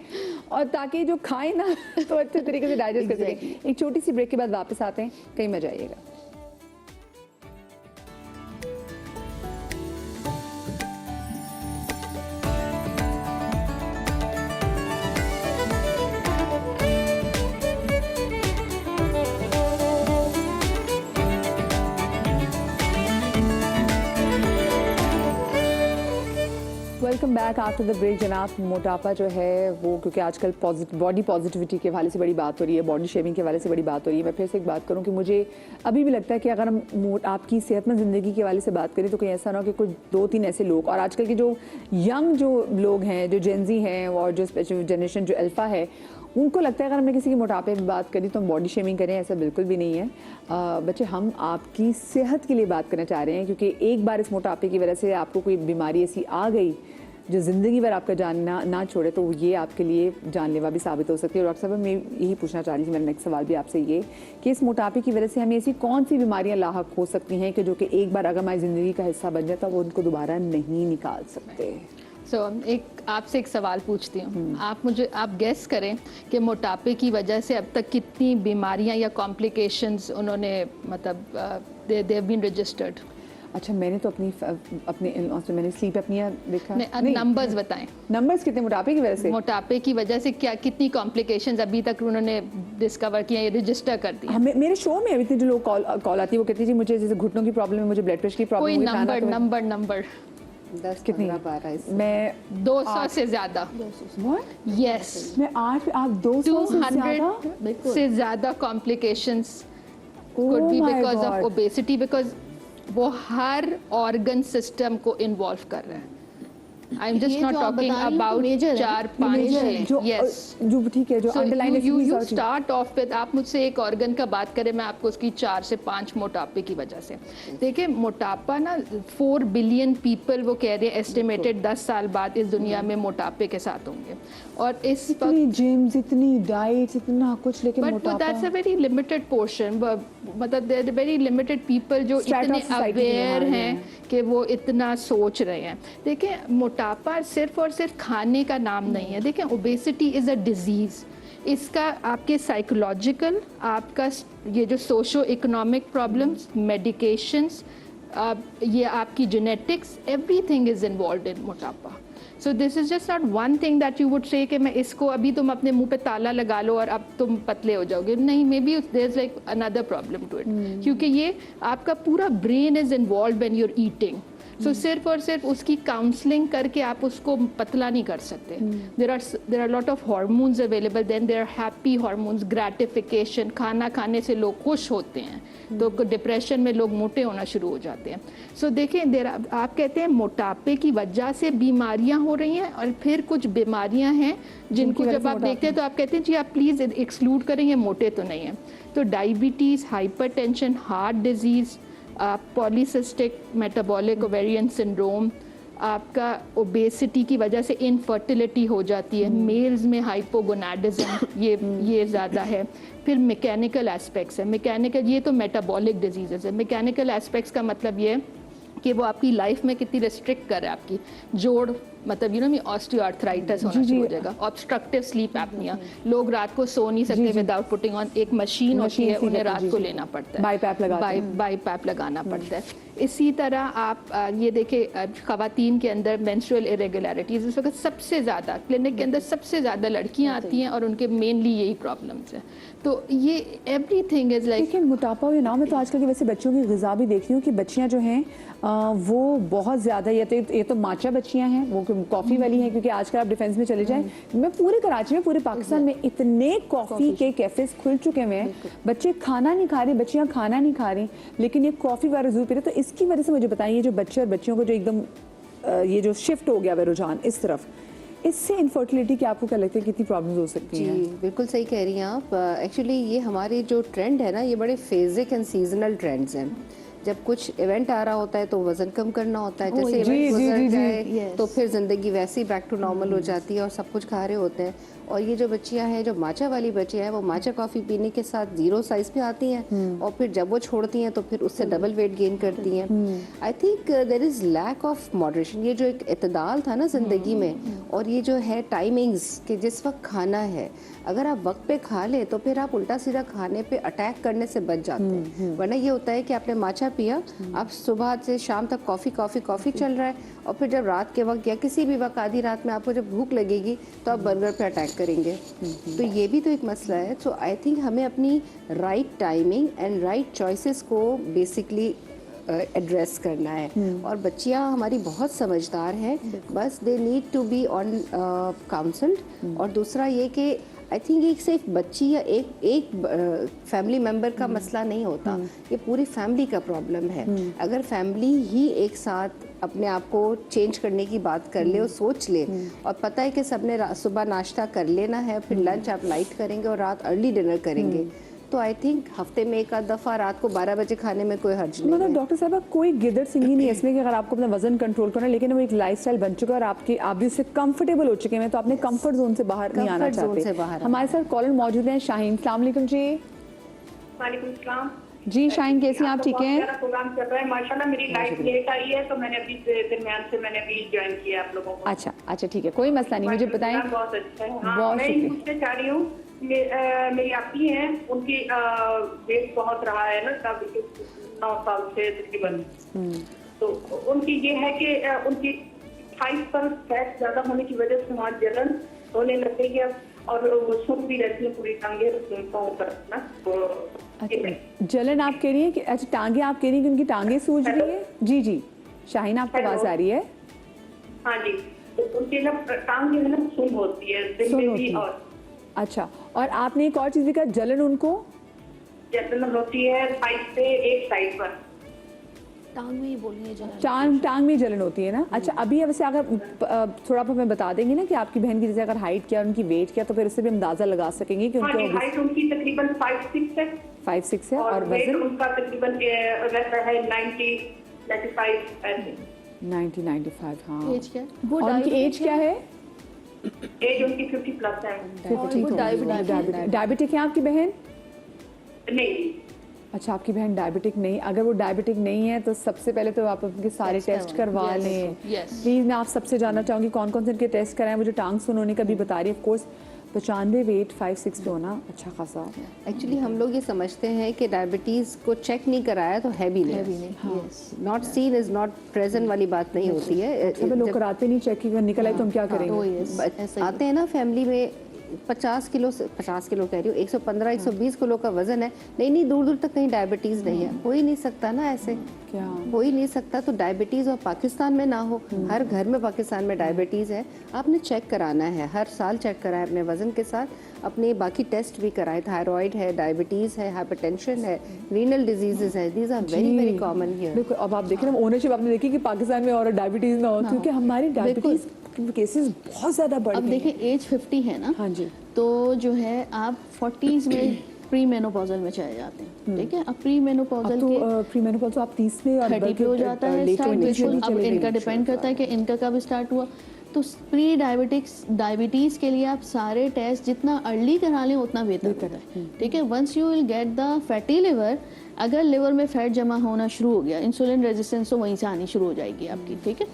[SPEAKER 1] और ताकि जो खाएं ना तो अच्छे तरीके से डाइजेस्ट कर सकें। एक छोटी सी ब्रेक के बाद वापस आते हैं, कहीं मत जाइएगा। Welcome back after the break. जनाब, मोटापा जो है वो क्योंकि आजकल बॉडी पॉजिटिविटी के हवाले से बड़ी बात हो रही है, बॉडी शेमिंग के हवाले से बड़ी बात हो रही है। मैं फिर से एक बात करूं कि मुझे अभी भी लगता है कि अगर हम आपकी सेहतमंद ज़िंदगी के हवाले से बात करें तो कहीं ऐसा ना हो कि कुछ 2-3 ऐसे लोग, और आजकल के जो यंग जो लोग हैं, जो जेनजी हैं और जो स्पेशल जनरेशन जो अल्फ़ा है, उनको लगता है अगर हमने किसी के मोटापे में बात करी तो हम बॉडी शेमिंग करें। ऐसा बिल्कुल भी नहीं है बच्चे, हम आपकी सेहत के लिए बात करना चाह रहे हैं क्योंकि एक बार इस मोटापे की वजह से आपको कोई बीमारी ऐसी आ गई जो ज़िंदगी भर आपका जान ना छोड़े तो ये आपके लिए जानलेवा भी साबित हो सकती है। और अक्सर मैं यही पूछना चाह रही थी, मेरा नेक्स्ट सवाल भी आपसे ये कि इस मोटापे की वजह से हमें ऐसी कौन सी बीमारियां लाहक हो सकती हैं कि जो कि एक बार अगर हमारी ज़िंदगी का हिस्सा बन जाता है वो उनको दोबारा नहीं निकाल सकते।
[SPEAKER 2] एक आपसे एक सवाल पूछती हूँ, आप गेस करें कि मोटापे की वजह से अब तक कितनी बीमारियां या कॉम्प्लिकेशंस उन्होंने मतलब दे हैव बीन रजिस्टर्ड।
[SPEAKER 1] अच्छा, मैंने तो अपने मैंने स्लीप अपनिया देखा।
[SPEAKER 2] नंबर्स बताएं,
[SPEAKER 1] नंबर्स कितने मोटापे की वजह से?
[SPEAKER 2] मोटापे की वजह से कितनी कॉम्प्लिकेशंस अभी तक उन्होंने डिस्कवर किया, रजिस्टर कर दिया।
[SPEAKER 1] मेरे शो में अभी जो लोग कॉल आती है वो कहती है मुझे जैसे घुटनों की प्रॉब्लम है, मुझे ब्लड प्रेशर की प्रॉब्लम
[SPEAKER 2] है। कोई नंबर
[SPEAKER 4] 10
[SPEAKER 1] कितनी?
[SPEAKER 4] 15 12
[SPEAKER 1] मैं
[SPEAKER 2] 200 से ज्यादा। यस,
[SPEAKER 1] मैं 8 आप 200
[SPEAKER 2] से ज्यादा complications could be because of obesity, because वो हर ऑर्गन सिस्टम को इन्वॉल्व कर रहा है। आई एम जस्ट
[SPEAKER 5] ये
[SPEAKER 2] नॉट
[SPEAKER 5] जो आप
[SPEAKER 2] टॉकिंग
[SPEAKER 5] बता रही हो,
[SPEAKER 2] अबाउट
[SPEAKER 5] major है।
[SPEAKER 2] 4-5 है।
[SPEAKER 1] जो
[SPEAKER 2] यस,
[SPEAKER 1] जो ठीक है, जो underline
[SPEAKER 2] you start of with, आप मुझसे एक ऑर्गन का बात करें, मैं आपको उसकी 4 से 5 मोटापे की वजह से। देखिए मोटापा ना 4 बिलियन पीपल वो कह रहे हैं एस्टिमेटेड 10 साल बाद इस दुनिया में मोटापे के साथ होंगे। और इस
[SPEAKER 1] इतनी जिम्स, इतनी डाइट्स, इतना कुछ, लेकिन
[SPEAKER 2] but that's a very limited portion, मतलब there are very limited people जो
[SPEAKER 1] Strata
[SPEAKER 2] इतने
[SPEAKER 1] of society
[SPEAKER 2] अवेयर
[SPEAKER 1] में
[SPEAKER 2] हैं कि वो इतना सोच रहे हैं। देखिए मोटापा सिर्फ और सिर्फ खाने का नाम नहीं है। देखिए ओबेसिटी इज़ अ डिजीज़, इसका आपके साइकोलॉजिकल, आपका ये जो सोशो इकोनॉमिक प्रॉब्लम्स, मेडिकेशंस, ये आपकी genetics, everything is involve in मोटापा। So this is just not one thing that you would say कि मैं इसको अभी तुम अपने मुंह पे ताला लगा लो और अब तुम पतले हो जाओगे। नहीं, maybe there is like another problem to it, क्योंकि ये आपका पूरा brain is involve when you are eating. So सिर्फ और सिर्फ उसकी काउंसलिंग करके आप उसको पतला नहीं कर सकते। There are lot of hormones available, then there are happy hormones, gratification, खाना खाने से लोग खुश होते हैं, तो डिप्रेशन में लोग मोटे होना शुरू हो जाते हैं। सो देखें, आप कहते हैं मोटापे की वजह से बीमारियां हो रही हैं, और फिर कुछ बीमारियां हैं जिनको जब आप देखते हैं तो आप कहते हैं जी आप प्लीज़ एक्सक्लूड करें, ये मोटे तो नहीं है। तो diabetes, hypertension, heart disease, polycystic metabolic ovarian syndrome, आपका ओबेसिटी की वजह से इनफर्टिलिटी हो जाती है, मेल्स में हाइपोगोनाडिज्म ये ज़्यादा है। फिर मैकेनिकल एस्पेक्ट्स है, मैकेनिकल ये तो मेटाबॉलिक डिजीजेस है। मैकेनिकल एस्पेक्ट्स का मतलब ये कि वो आपकी लाइफ में कितनी रिस्ट्रिक्ट कर रहा है, आपकी जोड़, मतलब ऑस्टियोआर्थराइटिस होना शुरू हो जाएगा, ऑब्स्ट्रक्टिव स्लीप एपनिया, लोग रात को सो नहीं सकते विदाउट पुटिंग ऑन, एक मशीन होती है उन्हें रात को लेना पड़ता है, बाईपैप लगाना पड़ता है। इसी तरह आप ये देखें खवातीन के अंदर मेंस्ट्रुअल इरेगुलरिटीज इस वक्त सबसे ज़्यादा क्लिनिक के अंदर सबसे ज़्यादा लड़कियां आती हैं और उनके मेनली यही प्रॉब्लम्स हैं। तो ये एवरीथिंग इज लाइक,
[SPEAKER 1] लेकिन मोटापा हुए ना, मैं तो आजकल के वैसे बच्चों की ग़िज़ा भी देख रही हूँ कि बच्चियाँ जो हैं वो बहुत ज़्यादा, ये तो माचा बच्चियाँ हैं, वो कॉफ़ी वाली हैं, क्योंकि आजकल आप डिफेंस में चले जाएं, मैं पूरे कराची में, पूरे पाकिस्तान में इतने कॉफ़ी के कैफ़ेज़ खुल चुके हुए हैं, बच्चे खाना नहीं खा रहे, बच्चियाँ खाना नहीं खा रही, लेकिन ये कॉफ़ी वाला ज़रूर पी रहे। तो इसकी वजह से मुझे बताइए, जो बच्चे और बच्चियों को जो एकदम ये जो शिफ्ट हो गया है रुझान इस तरफ, इससे इनफर्टिलिटी की आपको क्या लगता है कितनी प्रॉब्लम्स हो सकती हैं?
[SPEAKER 4] जी बिल्कुल सही कह रही हैं आप। एक्चुअली ये हमारे जो ट्रेंड है ना, ये बड़े फेजिक एंड सीजनल ट्रेंड्स हैं। जब कुछ इवेंट आ रहा होता है तो वजन कम करना होता है, जैसे इवेंट गुजर जाए तो फिर ज़िंदगी वैसे ही बैक टू नॉर्मल हो जाती है और सब कुछ खा रहे होते हैं। और ये जो बच्चियां हैं, जो माचा वाली बच्चियां हैं, वो माचा कॉफ़ी पीने के साथ 0 साइज पे आती हैं और फिर जब वो छोड़ती हैं तो फिर उससे डबल वेट गेन करती हैं। I think there is lack of moderation. ये जो एक इतदाल था ना ज़िंदगी में, और ये जो है टाइमिंग्स कि जिस वक्त खाना है, अगर आप वक्त पे खा लें तो फिर आप उल्टा सीधा खाने पे अटैक करने से बच जाते हैं। वरना ये होता है कि आपने माचा पिया, आप सुबह से शाम तक कॉफ़ी चल रहा है, और फिर जब रात के वक्त या किसी भी वक्त आधी रात में आपको जब भूख लगेगी तो आप बर्गर पे अटैक करेंगे। तो ये भी तो एक मसला है। सो आई थिंक हमें अपनी right timing and right choices को बेसिकली एड्रेस करना है। और बच्चियां हमारी बहुत समझदार हैं, बस they need to be on counselled. और दूसरा ये कि आई थिंक एक सिर्फ बच्ची या एक फैमिली मेम्बर का मसला नहीं होता, ये पूरी फैमिली का प्रॉब्लम है। अगर फैमिली ही एक साथ अपने आप को चेंज करने की बात कर ले और सोच ले, और पता है कि सबने सुबह नाश्ता कर लेना है, फिर लंच आप लाइट करेंगे और रात अर्ली डिनर करेंगे, तो आई थिंक हफ्ते में एक आध दफ़ा रात को 12 बजे खाने में कोई हर्ज नहीं।
[SPEAKER 1] मतलब डॉक्टर साहब कोई गिदड़ सिंगी नहीं है इसमें कि अगर आपको अपना वजन कंट्रोल करना है, लेकिन वो एक लाइफस्टाइल बन चुका है और आप भी उससे कंफर्टेबल हो चुके हैं, तो अपने कंफर्ट जोन से बाहर नहीं आना चाहते। हमारे साथ कॉलर मौजूद हैं शाहीन। अस्सलाम वालेकुम जी।
[SPEAKER 6] वालेकुम सलाम
[SPEAKER 1] जी शाहीन, कैसी हैं आप? ठीक हैं?
[SPEAKER 6] प्रोग्राम चल रहा है माशाल्लाह। मेरी लाइफ लेट आई है तो मैंने अभी दरमियान से ज्वाइन किया आप लोगों को।
[SPEAKER 1] अच्छा ठीक है, कोई मसला नहीं, मुझे बताएं।
[SPEAKER 6] बहुत अच्छा है।
[SPEAKER 1] बहुत
[SPEAKER 6] मैं ये पूछना चाह रही हूँ, मेरी आपी हैं, उनकी वेट बहुत रहा है ना, 9 साल से तकरीबन। तो उनकी ये है कि उनकी थाइस पर फैट ज्यादा होने की वजह से वहाँ जलन होने लग गई है, और वो सुन भी रहती है पूरी टांगे ना।
[SPEAKER 1] अच्छा, जलन आप कह रही हैं कि, अच्छा टांगे आप कह रही हैं कि उनकी टांगे सूज रही है? जी शाहीन, आपको आवाज आ रही है?
[SPEAKER 6] हाँ जी, तो उनकी ना टांग जो है ना सुन होती है दिन में भी। और
[SPEAKER 1] अच्छा, और आपने एक और चीज भी कहा, जलन उनको
[SPEAKER 6] जलन होती है साइड पे, एक साइड पर।
[SPEAKER 3] टांग में ही बोलिए जलन।
[SPEAKER 1] टांग में जलन होती है ना। अच्छा, अभी वैसे अगर थोड़ा आप हमें बता देंगे ना कि आपकी बहन की जैसे अगर हाइट क्या, उनकी वेट क्या, तो फिर उससे भी अंदाजा लगा सकेंगे कि
[SPEAKER 6] हाँ जी,
[SPEAKER 1] उनके
[SPEAKER 6] हाइट उनकी तकरीबन 5'6" है
[SPEAKER 1] 5'6" है
[SPEAKER 6] और
[SPEAKER 1] और
[SPEAKER 6] वेट
[SPEAKER 1] वजन
[SPEAKER 6] उनका तकरीबन रहता है 90-95 ऐसे।
[SPEAKER 1] 90-95। हाँ,
[SPEAKER 5] एज क्या है?
[SPEAKER 3] वो
[SPEAKER 1] और उनकी एज क्या है?
[SPEAKER 6] एज उनकी 50+ है।
[SPEAKER 1] 50। डायबिटिक है आपकी बहन?
[SPEAKER 6] नहीं,
[SPEAKER 1] अच्छा, आपकी बहन डायबिटिक नहीं। अगर वो डायबिटिक नहीं है तो सबसे पहले तो आप उनके सारे टेस्ट करवा लें।
[SPEAKER 2] yes.
[SPEAKER 1] प्लीज़ मैं आप सबसे जानना चाहूँगी कौन कौन से इनके टेस्ट कराएं। वो जो टांग सुनोने का भी बता रही है, ऑफ कोर्स 95 वेट 5'6" पे होना अच्छा खासा।
[SPEAKER 4] एक्चुअली हम लोग ये समझते हैं कि डायबिटीज़ को चेक नहीं कराया तो है भी नहीं। Not seen is not present वाली बात नहीं होती है।
[SPEAKER 1] सब लोग कराते नहीं चेक, निकल आए तो हम क्या करेंगे?
[SPEAKER 4] आते हैं ना फैमिली में 50 किलो कह रही हूँ, 115-120 किलो का वजन है, नहीं दूर दूर तक कहीं डायबिटीज नहीं है। हो ही नहीं सकता ना ऐसे,
[SPEAKER 1] क्या
[SPEAKER 4] हो ही नहीं सकता। तो डायबिटीज और पाकिस्तान में ना हो, हर घर में पाकिस्तान में डायबिटीज है। आपने चेक कराना है, हर साल चेक कराएं अपने वजन के साथ, अपने बाकी टेस्ट भी कराएं। थायराइड है, डायबिटीज है, हाइपरटेंशन है, रीनल डिजीजेस है, these are very very common here.
[SPEAKER 1] बिल्कुल। अब आप देखें ना, ओनरशिप आपने देखी कि पाकिस्तान में और डायबिटीज ना हो, क्योंकि हमारी डायबिटीज केसेस बहुत ज्यादा बढ़
[SPEAKER 5] अब
[SPEAKER 1] गए हैं।
[SPEAKER 5] देखिए एज 50 है ना,
[SPEAKER 1] हाँ जी।
[SPEAKER 5] तो जो है आप 40s में प्री मेनोपॉजल में चले जाते हैं, ठीक है। अब प्री मेनोपॉजल
[SPEAKER 1] अब
[SPEAKER 5] के
[SPEAKER 1] तो प्री मेनोपॉज तो आप 30 में और
[SPEAKER 5] 30 पे हो जाता है स्टार्ट, बिल्कुल। अब इनका डिपेंड करता है कि इनका कब स्टार्ट हुआ। तो प्री डायबिटीज़ के लिए आप सारे टेस्ट जितना अर्ली करा लें उतना बेहतर होता है, ठीक है। Once you will get the fatty liver, अगर लिवर में फैट जमा होना शुरू हो गया, इंसुलिन रेजिस्टेंस तो वहीं से आनी शुरू हो जाएगी आपकी, ठीक है।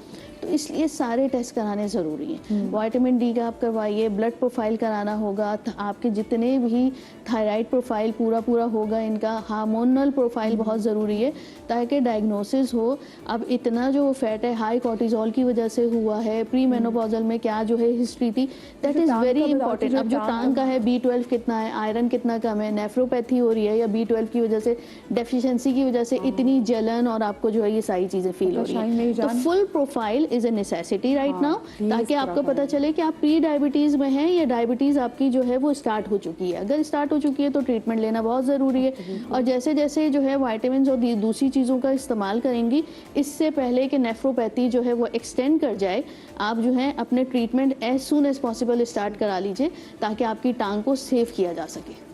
[SPEAKER 5] तो इसलिए सारे टेस्ट कराने ज़रूरी हैं। विटामिन डी का आप करवाइए, ब्लड प्रोफाइल कराना होगा, आपके जितने भी थायराइड प्रोफाइल पूरा होगा, इनका हार्मोनल प्रोफाइल बहुत ज़रूरी है ताकि डायग्नोसिस हो। अब इतना जो फैट है हाई कॉर्टिजोल की वजह से हुआ है, प्री मेनोपॉजल में क्या जो है हिस्ट्री थी, दैट इज़ वेरी इंपॉर्टेंट। अब जो टांग का है, B12 कितना है, आयरन कितना कम है, नेफ्रोपैथी हो रही है या B12 की वजह से डेफिशिएंसी की वजह से इतनी जलन और आपको जो है ये सारी चीज़ें फील हो रही हैं। तो full profile is a necessity right now, ताकि आपको पता चले कि आप प्री डायबिटीज में हैं या डायबिटीज आपकी जो है वो स्टार्ट हो चुकी है। अगर स्टार्ट हो चुकी है तो ट्रीटमेंट लेना बहुत ज़रूरी है। और जैसे जैसे जो है विटामिन और दूसरी चीज़ों का इस्तेमाल करेंगी, इससे पहले कि नेफ्रोपैथी जो है वो एक्सटेंड कर जाए, आप जो है अपने treatment as soon as possible start करा लीजिए ताकि आपकी टांग को सेव किया जा सके।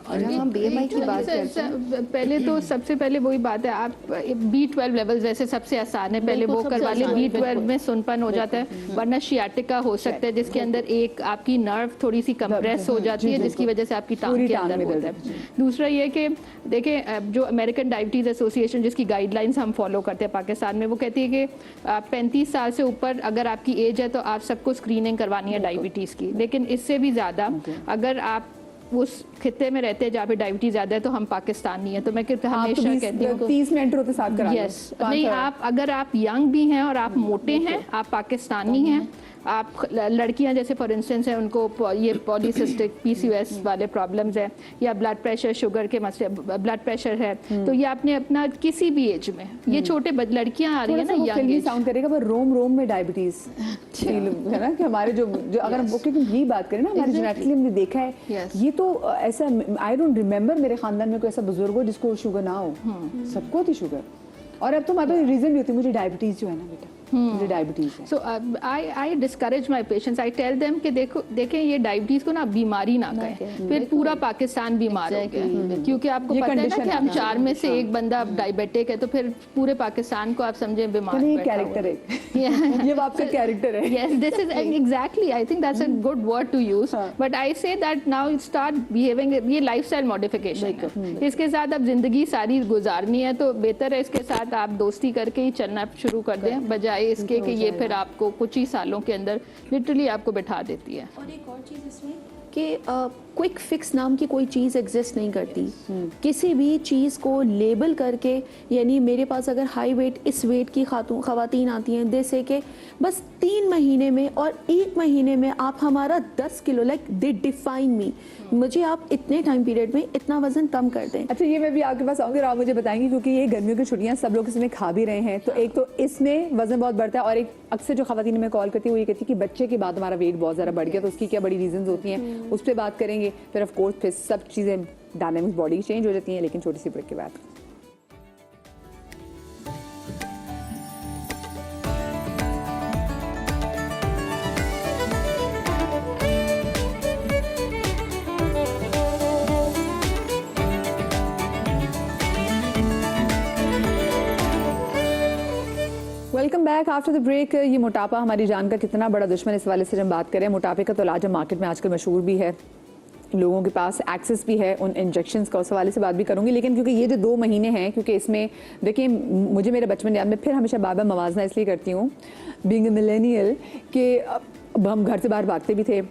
[SPEAKER 4] और जब हम BMI की बात करते हैं,
[SPEAKER 2] पहले तो सबसे पहले वही बात है, आप B12 लेवल्स वैसे सबसे आसान है, पहले वो करवा ले। B12 में सुनपन हो जाता है, वरना शियाटिका हो सकता है जिसके अंदर एक आपकी नर्व थोड़ी सी कंप्रेस हो जाती है जिसकी वजज से आपकी टांग के अंदर होता है। दूसरा ये कि देखें, जो अमेरिकन डायबिटीज़ एसोसिएशन जिसकी गाइडलाइंस हम फॉलो करते हैं पाकिस्तान में, वो कहती है कि 35 साल से ऊपर अगर आपकी एज है तो आप सबको स्क्रीनिंग करवानी है डायबिटीज़ की। लेकिन इससे भी ज़्यादा अगर आप उस खित्ते में रहते हैं जहाँ पे डायबिटीज ज्यादा है तो हम पाकिस्तान नहीं है। तो मैं हमेशा कहती हूँ
[SPEAKER 1] 30 में एंटर होते साथ करा
[SPEAKER 2] यस, नहीं आप अगर आप यंग भी हैं और आप मोटे हैं, आप पाकिस्तानी हैं, आप लड़कियां जैसे फॉर इंस्टेंस हैं उनको ये पॉलीसिस्टिक PCOS वाले प्रॉब्लम्स हैं या ब्लड प्रेशर शुगर के मसले, ब्लड प्रेशर है, तो ये आपने अपना किसी भी एज में, ये छोटे लड़कियां आ रही है ना यंग एज,
[SPEAKER 1] साउंड करेगा पर रोम में डायबिटीज है ना कि हमारे जो अगर हम क्योंकि यही बात करें ना, हमारे जेनेटिकली हमने देखा है ये तो ऐसा, आई डोंट रिमेम्बर मेरे खानदान में कोई ऐसा बुजुर्ग हो जिसको शुगर ना हो, सबको थी शुगर। और अब तो हमारे रीजन भी होती है, मुझे डायबिटीज जो है ना बेटा, मुझे डायबिटीज है।
[SPEAKER 2] So I discourage my patients, I tell them कि देखें ये डायबिटीज को ना बीमारी ना कहें, फिर पूरा पाकिस्तान बीमार हो गया। क्योंकि आपको पता है ना कि हम 4 में से एक बंदा डायबिटिक है, तो फिर पूरे पाकिस्तान को आप समझे बीमार।
[SPEAKER 1] ये कैरेक्टर है, ये आपका कैरेक्टर है।
[SPEAKER 2] Yes, this is exactly. I think that's a good word to use. But I say that now start behaving. ये lifestyle modification है। इसके साथ अब जिंदगी सारी गुजारनी है तो बेहतर है इसके साथ आप दोस्ती करके ही चलना शुरू कर दें, बजाय इसके कि ये फिर आपको कुछ ही सालों के अंदर लिटरली आपको बिठा देती है।
[SPEAKER 3] और एक और चीज़ इसमें कि क्विक फिक्स नाम की कोई चीज़ एग्जिस्ट नहीं करती। किसी भी चीज़ को लेबल करके, यानी मेरे पास अगर हाई वेट इस वेट की खवातीन आती हैं, जैसे कि बस 3 महीने में और 1 महीने में आप हमारा 10 किलो, लाइक दे डिफाइन मी, मुझे आप इतने टाइम पीरियड में इतना वजन कम कर दें।
[SPEAKER 1] अच्छा, ये मैं भी आपके पास आऊँगी और आप मुझे बताएंगी, क्योंकि ये गर्मियों की छुट्टियां सब लोग इसमें खा भी रहे हैं, तो एक तो इसमें वजन बहुत बढ़ता है और एक अक्सर जो खवातीन में कॉल करती है वो ये कहती है कि बच्चे के बाद हमारा वेट बहुत ज़्यादा बढ़ गया, तो उसकी क्या बड़ी रीजंस होती हैं, उस पर बात करेंगे। फिर ऑफ कोर्स फिर सब चीज़ें डायनामिक्स बॉडी की चेंज हो जाती हैं, लेकिन छोटी सी ब्रेक के बाद। Back after the break. ये मोटापा हमारी जान का कितना बड़ा दुश्मन, इस वाले से जब बात करें। मोटापे का तो इलाज मार्केट में आजकल मशहूर भी है, लोगों के पास एक्सेस भी है उन इंजेक्शंस का, उस हवाले से बात भी करूंगी। लेकिन क्योंकि ये जो 2 महीने हैं, क्योंकि इसमें देखिए मुझे मेरे बचपन याद में, फिर हमेशा बार बार मवाजना इसलिए करती हूँ बीइंग अ मिलेनियल कि अब हम घर से बाहर भागते भी थे,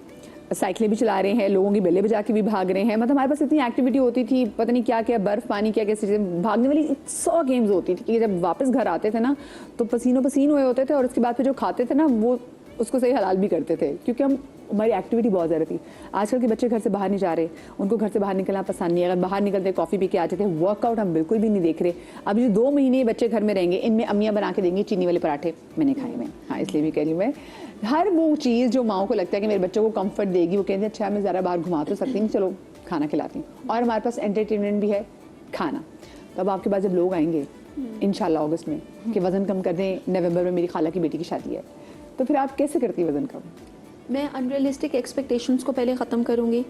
[SPEAKER 1] साइकिलें भी चला रहे हैं, लोगों की बेलें बजा के भी भाग रहे हैं। मतलब हमारे पास इतनी एक्टिविटी होती थी, पता नहीं क्या क्या, बर्फ़ पानी क्या क्या चीज़ें, भागने वाली 100 गेम्स होती थी कि जब वापस घर आते थे ना तो पसीनों पसीन हुए होते थे, और उसके बाद फिर जो खाते थे ना वो उसको सही हलाल भी करते थे, क्योंकि हमारी एक्टिविटी बहुत ज़्यादा थी। आजकल के बच्चे घर से बाहर नहीं जा रहे, उनको घर से बाहर निकलना पसंद नहीं है। अगर बाहर निकलते कॉफ़ी पी के आते थे, वर्कआउट हम बिल्कुल भी नहीं देख रहे। अब जो 2 महीने बच्चे घर में रहेंगे, इनमें अम्मियाँ बना के देंगी चीनी वाले पराठे, मैंने खाए में, हाँ इसलिए भी कह रही हूँ मैं। हर वो चीज़ जो माओ को लगता है कि मेरे बच्चों को कंफर्ट देगी, वो कहती है अच्छा मैं ज़रा बाहर घुमा तो सकती हूँ, चलो खाना खिलाती हूँ। और हमारे पास एंटरटेनमेंट भी है, खाना। तब आपके पास जब लोग आएंगे इंशाल्लाह अगस्त में कि वज़न कम कर दें, नवंबर में मेरी खाला की बेटी की शादी है, तो फिर आप कैसे करती है वज़न कम?
[SPEAKER 3] मैं अनरियलिस्टिक एक्सपेक्टेशंस को पहले ख़त्म करूंगी।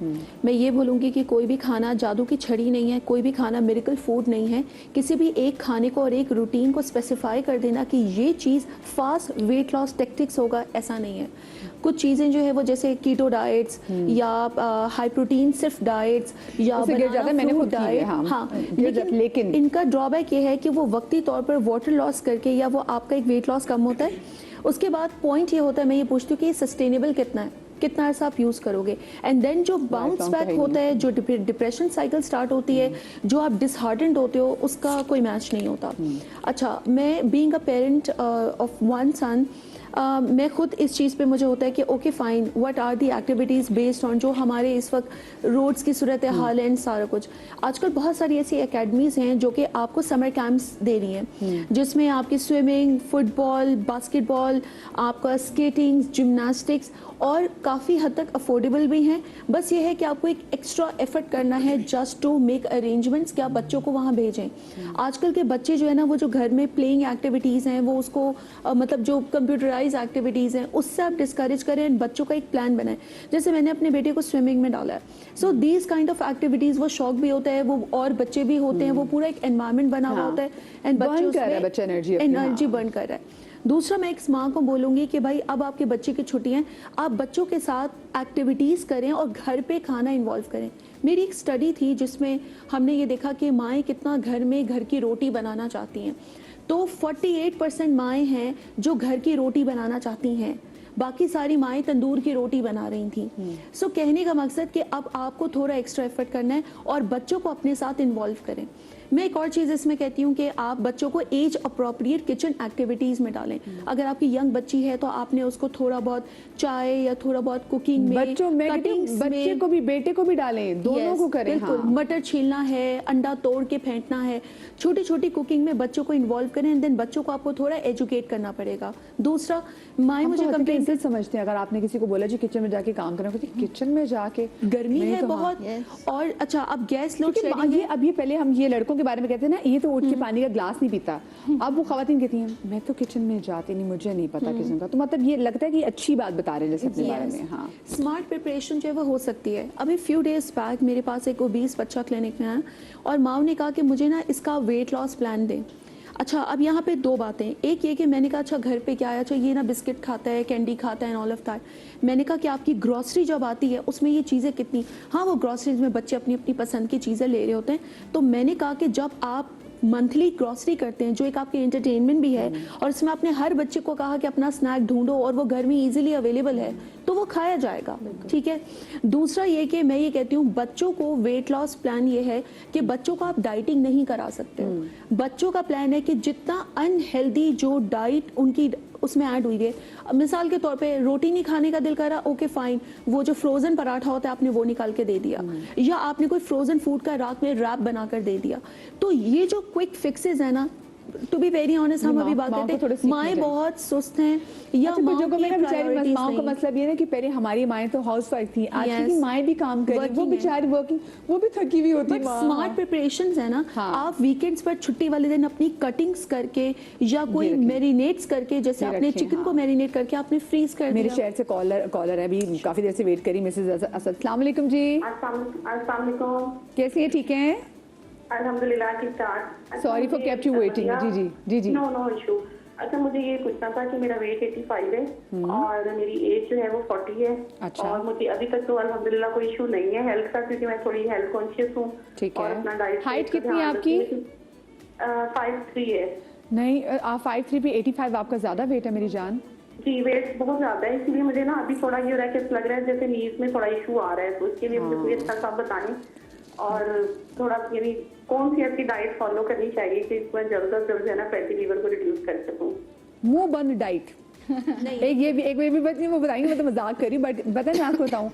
[SPEAKER 3] मैं ये बोलूँगी कि कोई भी खाना जादू की छड़ी नहीं है, कोई भी खाना मिरेकल फूड नहीं है। किसी भी एक खाने को और एक रूटीन को स्पेसिफाई कर देना कि ये चीज़ फास्ट वेट लॉस टेक्टिक्स होगा, ऐसा नहीं है। कुछ चीज़ें जो है वो जैसे कीटो डाइट्स या हाई प्रोटीन सिर्फ डाइट्स या डाइट, हाँ, लेकिन इनका ड्रॉबैक ये है कि वो वक्ती तौर पर वाटर लॉस करके या वो आपका एक वेट लॉस कम होता है, उसके बाद पॉइंट ये होता है, मैं ये पूछती हूँ कि सस्टेनेबल कितना है, कितना अर्सा आप यूज़ करोगे। एंड देन जो बाउंस बैक होता है, जो डिप्रेशन साइकिल स्टार्ट होती है, जो आप डिसहार्टेंड होते हो, उसका कोई मैच नहीं होता। अच्छा, मैं being a parent of 1 son, मैं खुद इस चीज़ पे मुझे होता है कि okay fine, what are the activities based on जो हमारे इस वक्त रोड्स की सूरत हाल है, सारा कुछ। आजकल बहुत सारी ऐसी एकेडमीज़ हैं जो कि आपको समर कैंप्स दे रही हैं, जिसमें आपकी स्विमिंग, फुटबॉल, बास्केटबॉल, आपका स्केटिंग, जिम्नास्टिक्स, और काफ़ी हद तक अफोर्डेबल भी हैं। बस ये है कि आपको एक एक्स्ट्रा एफर्ट करना है जस्ट टू मेक अरेंजमेंट्स कि आप बच्चों को वहाँ भेजें। आजकल के बच्चे जो है ना, वो जो घर में प्लेइंग एक्टिविटीज़ हैं, वो उसको मतलब जो कंप्यूटराइज एक्टिविटीज़ हैं, उससे आप डिस्करेज करें, बच्चों का एक प्लान बनाएं। जैसे मैंने अपने बेटे को स्विमिंग में डाला है, so these kind of activities, वो शौक भी होता है, वो और बच्चे भी होते हैं, वो पूरा एक एनवायरमेंट बना हुआ होता है, एंड बच्चे एनर्जी बर्न कर रहा है। दूसरा, मैं एक माँ को बोलूँगी कि भाई अब आपके बच्चे की छुट्टियाँ हैं, आप बच्चों के साथ एक्टिविटीज़ करें और घर पे खाना इन्वॉल्व करें। मेरी एक स्टडी थी जिसमें हमने ये देखा कि माएँ कितना घर में घर की रोटी बनाना चाहती हैं, तो 48% माएँ हैं जो घर की रोटी बनाना चाहती हैं, बाकी सारी माएँ तंदूर की रोटी बना रही थी। सो कहने का मकसद कि अब आपको थोड़ा एक्स्ट्रा एफर्ट करना है और बच्चों को अपने साथ इन्वॉल्व करें। मैं एक और चीज़ इसमें कहती हूँ कि आप बच्चों को एज अप्रोप्रिएट किचन एक्टिविटीज़ में डालें। अगर आपकी यंग बच्ची है तो आपने उसको थोड़ा बहुत चाय या थोड़ा बहुत कुकिंग में,
[SPEAKER 1] बच्चे को भी, बेटे को भी डालें, दोनों को करें।
[SPEAKER 3] बिल्कुल, मटर छीलना है, अंडा तोड़ के फेंटना है, छोटी छोटी कुकिंग में बच्चों को इन्वॉल्व करें, एंड देन बच्चों को आपको थोड़ा एजुकेट करना पड़ेगा। दूसरा, माएँ मुझे कंप्लेंट
[SPEAKER 1] समझते हैं, अगर आपने किसी को बोला जी किचन में जाके काम करना, किचन में जाके
[SPEAKER 3] गर्मी है बहुत, और अच्छा अब गैस लोड शेडिंग है।
[SPEAKER 1] अब ये पहले हम ये लड़कों के बारे में कहते हैं ना, ये तो उठ के पानी का ग्लास नहीं पीता, अब वो खवातीन कहती हैं मैं तो किचन में जाती नहीं, मुझे नहीं पता किचन का। तो मतलब ये लगता है कि अच्छी बात बता रहे हैं जैसे अपने बारे में। हाँ,
[SPEAKER 3] स्मार्ट प्रिपरेशन जो है वो हो सकती है। अभी फ्यू डेज बैक मेरे पास एक ओबीस बच्चा क्लिनिक में आया और माँ ने कहा कि मुझे ना इसका वेट लॉस प्लान दें। अच्छा, अब यहाँ पे 2 बातें, एक ये कि मैंने कहा अच्छा घर पे क्या है, अच्छा ये ना बिस्किट खाता है, कैंडी खाता है एंड ऑल ऑफ दैट। मैंने कहा कि आपकी ग्रॉसरी जब आती है उसमें ये चीज़ें कितनी, हाँ वो ग्रॉसरीज में बच्चे अपनी अपनी पसंद की चीज़ें ले रहे होते हैं, तो मैंने कहा कि जब आप मंथली ग्रॉसरी करते हैं जो एक आपकी एंटरटेनमेंट भी है, और इसमें आपने हर बच्चे को कहा कि अपना स्नैक ढूंढो और वो घर में इजीली अवेलेबल है, तो वो खाया जाएगा। ठीक है। दूसरा ये कि मैं ये कहती हूँ बच्चों को वेट लॉस प्लान ये है कि बच्चों को आप डाइटिंग नहीं करा सकते हो। बच्चों का प्लान है कि जितना अनहेल्दी जो डाइट उनकी उसमें ऐड हुई है, मिसाल के तौर पे रोटी नहीं खाने का दिल करा, ओके फाइन, वो जो फ्रोजन पराठा होता है आपने वो निकाल के दे दिया, या आपने कोई फ्रोजन फूड का रात में रैप बनाकर दे दिया। तो ये जो क्विक फिक्सेस है ना, टू बी वेरी ऑनेस्ट, हम अभी बात करते हैं माएँ बहुत सुस्त हैं या
[SPEAKER 1] बुजुर्गों में बेचारी माओं का मतलब ये है कि पहले हमारी माएँ तो हाउस वाइफ थी, आज की माएँ भी काम कर रही, वो बेचारी वर्किंग, वो भी थकी हुई होती है।
[SPEAKER 3] स्मार्ट प्रिपरेशंस है ना, आप वीकेंड्स पर छुट्टी वाले दिन अपनी कटिंग्स करके या कोई मैरिनेट्स करके, जैसे आपने चिकन को मैरिनेट करके आपने फ्रीज कर दिया।
[SPEAKER 1] मेरे शहर से कॉलर है, अभी काफी देर से वेट करी, मिसेज असद। अस्सलाम वालेकुम जी।
[SPEAKER 6] अस्सलाम वालेकुम।
[SPEAKER 1] कैसी हैं, ठीक हैं?
[SPEAKER 6] अल्हम्दुलिल्लाह, ठीक ठाक।
[SPEAKER 1] Sorry for kept you waiting. जी जी जी जी।
[SPEAKER 6] No issue. अच्छा, मुझे ये पूछना था कि मेरा वेट 85 है और मेरी एज जो है वो 40 है।
[SPEAKER 1] अच्छा।
[SPEAKER 6] और मुझे अभी तक तो अल्हम्दुलिल्लाह कोई इशू नहीं है हेल्थ का, क्योंकि मैं थोड़ी हेल्थ कॉन्शियस हूँ।
[SPEAKER 1] ठीक
[SPEAKER 6] और
[SPEAKER 1] है।
[SPEAKER 6] अपना डाइट
[SPEAKER 1] हाइट कितनी है आपकी?
[SPEAKER 6] 5'3" है।
[SPEAKER 1] नहीं, आप 5'3" पे 85 आपका ज़्यादा वेट है मेरी जान।
[SPEAKER 6] जी, वेट बहुत ज्यादा है, इसलिए मुझे ना अभी थोड़ा ये हो रहा है कि लग रहा है जैसे नीज में थोड़ा इशू आ रहा है, तो उसके लिए मुझे कोई अच्छा सा बताएं। और थोड़ा यानी कौन सी ऐसी डाइट फॉलो करनी चाहिए कि इसमें जल्द से जल्द है ना फैटी लीवर को रिड्यूस कर सकूं।
[SPEAKER 1] मुंह बंद डाइट एक ये भी बात नहीं, वो बताएंगे, मैं तो मजाक करी, बट पता है मैं आपको बताऊं,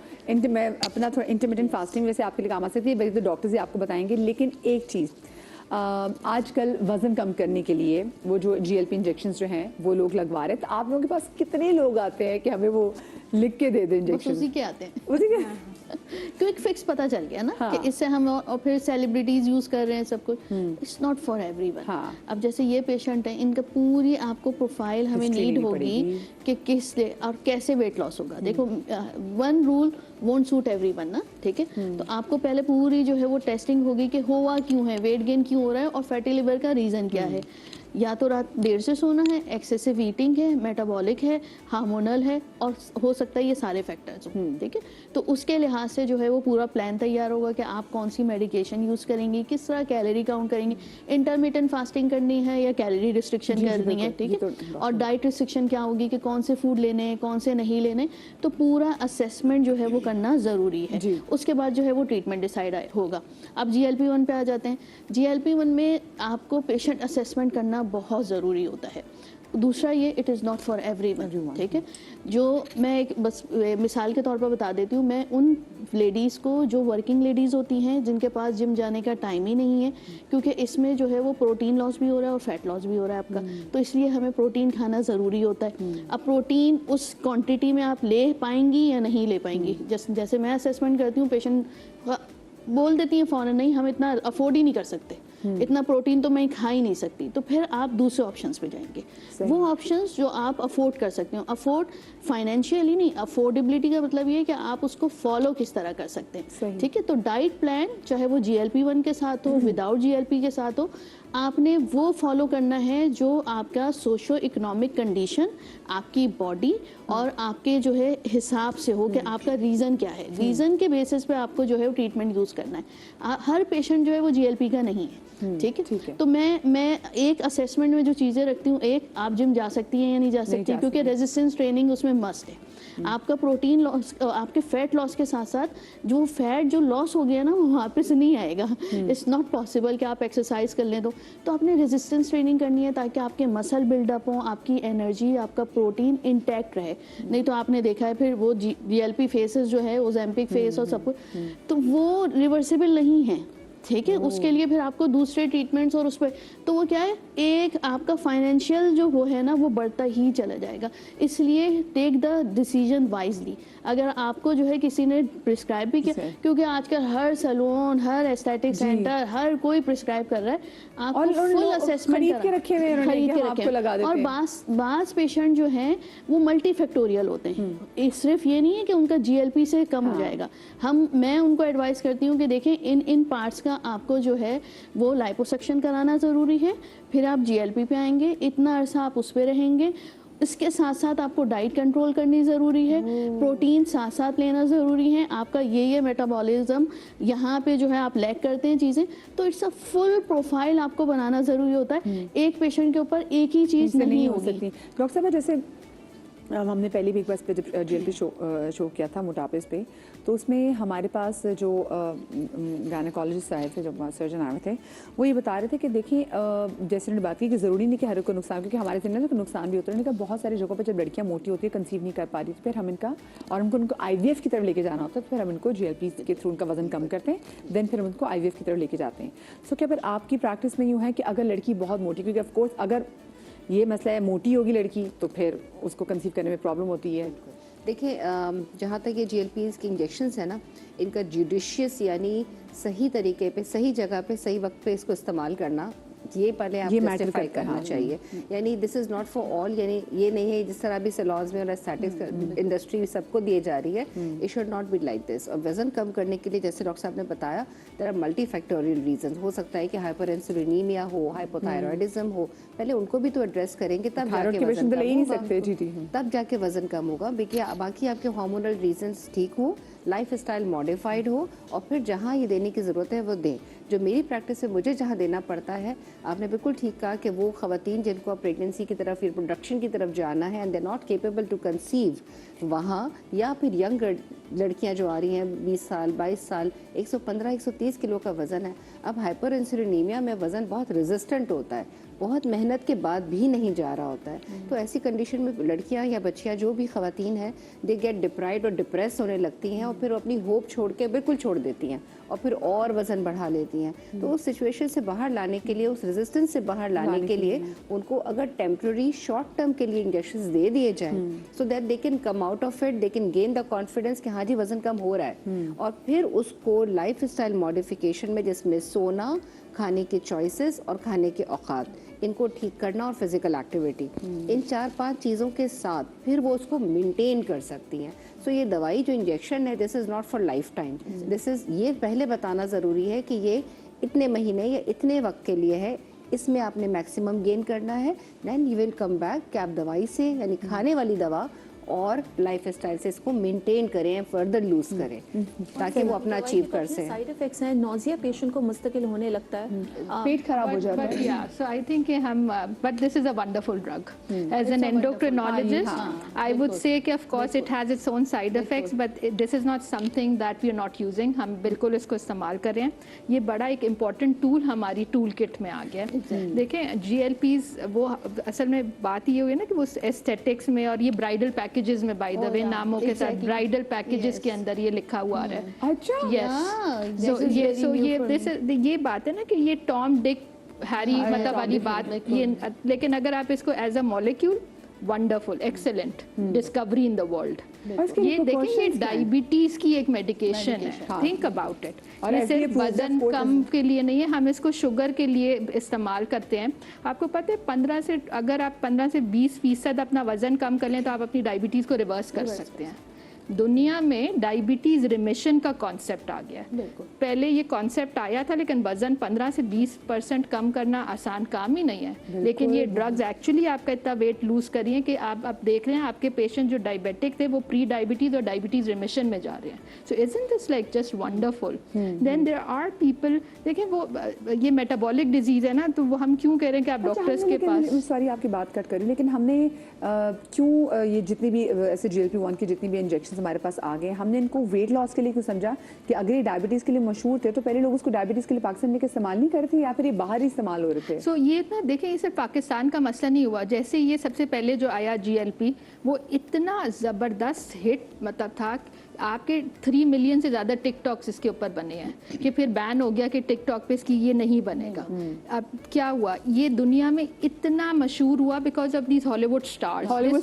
[SPEAKER 1] मैं अपना थोड़ा इंटरमिटेंट फास्टिंग वैसे आपके लिए काम आ सकती है, वैसे तो डॉक्टर्स ही आपको बताएंगे। लेकिन एक चीज़, आजकल वज़न कम करने के लिए वो जो GLP इंजेक्शंस जो हैं वो लोग लगवा रहे हैं, तो आप लोगों के पास कितने लोग आते हैं कि हमें वो लिख के दे दें
[SPEAKER 5] बस
[SPEAKER 1] इंजेक्शन?
[SPEAKER 5] उसी के आते हैं
[SPEAKER 1] उसी के
[SPEAKER 5] क्विक फिक्स पता चल गया ना
[SPEAKER 1] हाँ।
[SPEAKER 5] कि इससे हम, और फिर सेलिब्रिटीज यूज कर रहे हैं सब कुछ। It's not for everyone.
[SPEAKER 1] हाँ।
[SPEAKER 5] अब जैसे ये पेशेंट है, इनका पूरी आपको प्रोफाइल हमें
[SPEAKER 1] History
[SPEAKER 5] नीड
[SPEAKER 1] लेनी
[SPEAKER 5] होगी
[SPEAKER 1] पड़ेगी।
[SPEAKER 5] कि किस और कैसे वेट लॉस होगा। देखो, one rule won't suit everyone ना, ठीक है। तो आपको पहले पूरी जो है वो टेस्टिंग होगी कि हुआ क्यों है, वेट गेन क्यों हो रहा है और फैटी लिवर का रीजन क्या है। या तो रात देर से सोना है, एक्सेसिव ईटिंग है, मेटाबॉलिक है, हार्मोनल है, और हो सकता है ये सारे फैक्टर्स हो, ठीक है। तो उसके लिहाज से जो है वो पूरा प्लान तैयार होगा कि आप कौन सी मेडिकेशन यूज़ करेंगी, किस तरह कैलोरी काउंट करेंगी, इंटरमिटेंट फास्टिंग करनी है या कैलोरी रिस्ट्रिक्शन करनी है, ठीक है। और डाइट रिस्ट्रिक्शन क्या होगी कि कौन से फूड लेने हैं, कौन से नहीं लेने। तो पूरा असेसमेंट जो है वो करना ज़रूरी है। उसके बाद जो है वो ट्रीटमेंट डिसाइड होगा। अब GLP-1 पे आ जाते हैं। GLP-1 में आपको पेशेंट असेसमेंट करना बहुत ज़रूरी होता है। दूसरा ये, it is not for everyone, ठीक है। जो मैं एक बस मिसाल के तौर पर बता देती हूँ, मैं उन लेडीज़ को जो वर्किंग लेडीज़ होती हैं जिनके पास जिम जाने का टाइम ही नहीं है, क्योंकि इसमें जो है वो प्रोटीन लॉस भी हो रहा है और फैट लॉस भी हो रहा है आपका, तो इसलिए हमें प्रोटीन खाना ज़रूरी होता है। अब प्रोटीन उस क्वांटिटी में आप ले पाएंगी या नहीं ले पाएंगी। जैसे मैं असेसमेंट करती हूँ, पेशेंट बोल देती हैं फ़ौरन, नहीं हम इतना अफोर्ड ही नहीं कर सकते, इतना प्रोटीन तो मैं खा ही नहीं सकती, तो फिर आप दूसरे ऑप्शंस पे जाएंगे। वो ऑप्शंस जो आप अफोर्ड कर सकते हो, अफोर्ड फाइनेंशियली नहीं, अफोर्डेबिलिटी का मतलब ये है कि आप उसको फॉलो किस तरह कर सकते हैं, ठीक है। तो डाइट प्लान चाहे वो GLP-1 के साथ हो, विदाउट GLP के साथ हो, आपने वो फॉलो करना है जो आपका सोशो इकोनॉमिक कंडीशन, आपकी बॉडी और आपके जो है हिसाब से हो कि आपका रीज़न क्या है। रीज़न के बेसिस पे आपको जो है ट्रीटमेंट यूज़ करना है। हर पेशेंट जो है वो GLP का नहीं है, ठीक है। तो मैं एक असेसमेंट में जो चीज़ें रखती हूँ, एक, आप जिम जा सकती हैं या नहीं जा सकती, क्योंकि रेजिस्टेंस ट्रेनिंग उसमें मस्ट है। आपका प्रोटीन लॉस, आपके फैट लॉस के साथ साथ जो फैट जो लॉस हो गया ना वो वापस नहीं आएगा। इट्स नॉट पॉसिबल कि आप एक्सरसाइज कर लें। तो आपने रेजिस्टेंस ट्रेनिंग करनी है ताकि आपके मसल बिल्डअप हो, आपकी एनर्जी, आपका प्रोटीन इंटैक्ट रहे। नहीं तो आपने देखा है फिर वो GLP फेसेस जो है, ओजेम्पिक फेस और सब कुछ, तो वो रिवर्सिबल नहीं है, ठीक है। उसके लिए फिर आपको दूसरे ट्रीटमेंट्स और उस पर, तो वो क्या है, एक आपका फाइनेंशियल जो वो है ना वो बढ़ता ही चला जाएगा। इसलिए टेक द डिसीजन वाइजली। अगर आपको जो है किसी ने प्रिस्क्राइब भी किया, क्योंकि आजकल हर सैलून, हर एस्थेटिक सेंटर, हर कोई प्रिस्क्राइब कर रहा है, आपको फुल असेसमेंट
[SPEAKER 1] खरीद के रखे हुए हैं।
[SPEAKER 5] और बास पेशेंट जो हैं वो मल्टीफैक्टोरियल होते हैं। सिर्फ ये नहीं है कि उनका GLP से कम हो जाएगा। मैं उनको एडवाइस करती हूँ कि देखें, इन पार्ट्स का आपको जो है वो लाइपोसक्शन कराना ज़रूरी है, फिर आप GLP पे आएंगे, इतना अरसा आप उस पर रहेंगे। इसके साथ साथ आपको डाइट कंट्रोल करनी ज़रूरी है, प्रोटीन साथ साथ लेना ज़रूरी है, आपका ये मेटाबॉलिज्म यहाँ पे जो है आप लैक करते हैं चीज़ें, तो इट्स अ फुल प्रोफाइल आपको बनाना ज़रूरी होता है। एक पेशेंट के ऊपर एक ही चीज़ नहीं हो सकती।
[SPEAKER 1] डॉक्टर साहब, जैसे हमने पहले भी एक बार इस पे जब GLP शो किया था मोटापे पे, तो उसमें हमारे पास जो गायनेकोलॉजिस्ट आए थे, जो सर्जन आए थे, वो ये बता रहे थे कि देखिए, जैसे उन्होंने बात की कि ज़रूरी नहीं कि हर को नुकसान, क्योंकि हमारे जिले में तो नुकसान भी होता है। उन्होंने कहा बहुत सारी जगहों पर जब लड़कियाँ मोटी होती है, कंसीव नहीं कर पा रही, तो फिर हम इनका, और उनको IVF की तरफ लेके जाना होता है, तो फिर हम इनको GLP के थ्रू उनका वजन कम करते हैं, देन फिर हम उनको IVF की तरफ लेके जाते हैं। सो क्या फिर आपकी प्रैक्टिस में यूँ है कि अगर लड़की बहुत मोटी, क्योंकि ऑफकोर्स अगर ये मसला है, मोटी होगी लड़की तो फिर उसको कंसीव करने में प्रॉब्लम होती है।
[SPEAKER 4] देखिए, जहाँ तक ये GLPs की इंजेक्शंस है ना, इनका जुडिशियस यानी सही तरीके पे, सही जगह पे, सही वक्त पे इसको इस्तेमाल करना ये पहले आप
[SPEAKER 1] ये matter
[SPEAKER 4] जस्टिफाई
[SPEAKER 1] करता है,
[SPEAKER 4] करना
[SPEAKER 1] हाँ।
[SPEAKER 4] चाहिए। यानी this is not for all, यानी ये नहीं है जिस तरह अभी सैलून्स में और एस्थेटिक्स इंडस्ट्री सबको दिए जा रही है, it should not be like this. और वजन कम करने के लिए जैसे डॉक्टर साहब ने बताया, there are multi factorial reason. हो सकता है कि हाइपरइंसुलिनीमिया हो, हाइपोथायरॉयडिज्म हो, पहले उनको भी तो एड्रेस करेंगे तब
[SPEAKER 1] थायराइड
[SPEAKER 4] जाके
[SPEAKER 1] के
[SPEAKER 4] वजन
[SPEAKER 1] पेशेंट तो ले ही नहीं
[SPEAKER 4] कम
[SPEAKER 1] सकते।
[SPEAKER 4] होगा,
[SPEAKER 1] जी जी।
[SPEAKER 4] तब जाके वजन कम होगा। बाकी आपके हार्मोनल रीजंस ठीक हो, लाइफ स्टाइल मॉडिफाइड हो, और फिर जहाँ ये देने की ज़रूरत है वो दें। जो मेरी प्रैक्टिस से मुझे जहाँ देना पड़ता है, आपने बिल्कुल ठीक कहा कि वो ख़वातीन जिनको प्रेगनेंसी की तरफ, रिप्रोडक्शन की तरफ जाना है and they not capable to conceive, वहाँ, या फिर यंग लड़कियाँ जो आ रही हैं 20 साल 22 साल, 115-130 किलो का वज़न है। अब हाइपर इंसुलिनीमिया में वज़न बहुत रेजिस्टेंट होता है, बहुत मेहनत के बाद भी नहीं जा रहा होता है। तो ऐसी कंडीशन में लड़कियां या बच्चियां जो भी ख़वातीन हैं, दे गेट डिप्राइव्ड और डिप्रेस होने लगती हैं, और फिर अपनी होप छोड़ के बिल्कुल छोड़ देती हैं और फिर और वज़न बढ़ा लेती हैं। तो उस सिचुएशन से बाहर लाने के लिए, उस रेजिस्टेंस से बाहर लाने के लिए उनको अगर टेम्प्रेरी शॉर्ट टर्म के लिए इंजेक्शंस दे दिए जाएं, so that they can come out of it, they can gain the confidence कि हाँ जी वज़न कम हो रहा है, और फिर उसको लाइफ स्टाइल मॉडिफिकेशन में, जिसमें सोना, खाने के चॉइसेस और खाने के औकात, इनको ठीक करना और फिजिकल एक्टिविटी, इन 4-5 चीज़ों के साथ फिर वो उसको मेंटेन कर सकती हैं। सो ये दवाई जो इंजेक्शन है, this is not for life time, this is, ये पहले बताना ज़रूरी है कि ये इतने महीने या इतने वक्त के लिए है, इसमें आपने मैक्सिमम गेन करना है, then you will come back कि आप दवाई से, यानी खाने वाली दवा और लाइफ स्टाइल से इसको मेंटेन करें, फर्दर लूज करें, ताकि वो अपना अचीव कर सकें।
[SPEAKER 3] साइड इफेक्ट्स हैं, नोजिया पेशेंट को मुस्तकिल होने लगता है,
[SPEAKER 1] पेट खराब हो जाता
[SPEAKER 2] But
[SPEAKER 1] है।
[SPEAKER 2] yeah, so I think कि हम, but this is a wonderful drug. As an endocrinologist, I would say कि of course it has its own side effects, but this is not something that we are not using. हम बिल्कुल इसको इस्तेमाल कर रहे हैं। ये बड़ा एक important tool हमारी tool kit में आ गया है। देखें GLPs, वो असल में बात ये हुई है ना कि वो aesthetics में और ये bridal packages में, by the way, नामों के साथ bridal packages के अंदर ये लिखा हुआ आ रहा है।
[SPEAKER 1] अच्छा।
[SPEAKER 2] Yes. So ये बात है ना कि ये टॉम डिक हैरी मतलब वाली बात ये, लेकिन अगर आप इसको as a molecule, wonderful, excellent discovery in the world. ये देखिए, ये डायबिटीज की एक मेडिकेशन है, थिंक अबाउट इट।
[SPEAKER 1] और
[SPEAKER 2] ये
[SPEAKER 1] FDA
[SPEAKER 2] सिर्फ
[SPEAKER 1] approved
[SPEAKER 2] वजन
[SPEAKER 1] है,
[SPEAKER 2] कम के लिए नहीं है, हम इसको शुगर के लिए इस्तेमाल करते हैं। आपको पता है 15 से, अगर आप 15 से 20% अपना वजन कम कर लें तो आप अपनी डायबिटीज को रिवर्स कर सकते हैं। दुनिया में डायबिटीज रिमिशन का कॉन्सेप्ट आ गया है। पहले ये कॉन्सेप्ट आया था, लेकिन वजन 15 से 20% कम करना आसान काम ही नहीं है, लेकिन ये ड्रग्स एक्चुअली आपका इतना वेट लूज करिए कि आप देख रहे हैं आपके पेशेंट जो डायबिटिक थे वो प्री डायबिटीज और डायबिटीज रिमिशन में जा रहे हैं। So isn't this like just wonderful? Then there are people, देखें वो ये मेटाबॉलिक डिजीज है ना, तो वो हम क्यों कह रहे हैं कि आप डॉक्टर्स के पास,
[SPEAKER 1] सॉरी आपकी बात कट करी, लेकिन हमने क्यों ये जितनी भी ऐसे GLP-1 की जितनी भी इंजेक्शन हमारे पास आ गए, हमने इनको वेट लॉस के लिए क्यों समझा कि अगर ये डायबिटीज के लिए मशहूर थे तो पहले लोग उसको डायबिटीज के लिए पाकिस्तान में इस्तेमाल नहीं करते या फिर ये बाहर ही इस्तेमाल हो रहे थे?
[SPEAKER 2] सो ये ना देखें, ये सिर्फ पाकिस्तान का मसला नहीं हुआ। जैसे ये सबसे पहले जो आया GLP, वो इतना ज़बरदस्त हिट मतलब था, आपके 3 मिलियन से ज़्यादा टिकटॉक्स इसके ऊपर बने हैं कि फिर बैन हो गया कि टिकटॉक पे इसकी ये नहीं बनेगा। अब क्या हुआ, ये दुनिया में इतना मशहूर हुआ because of these Hollywood stars,
[SPEAKER 1] Bollywood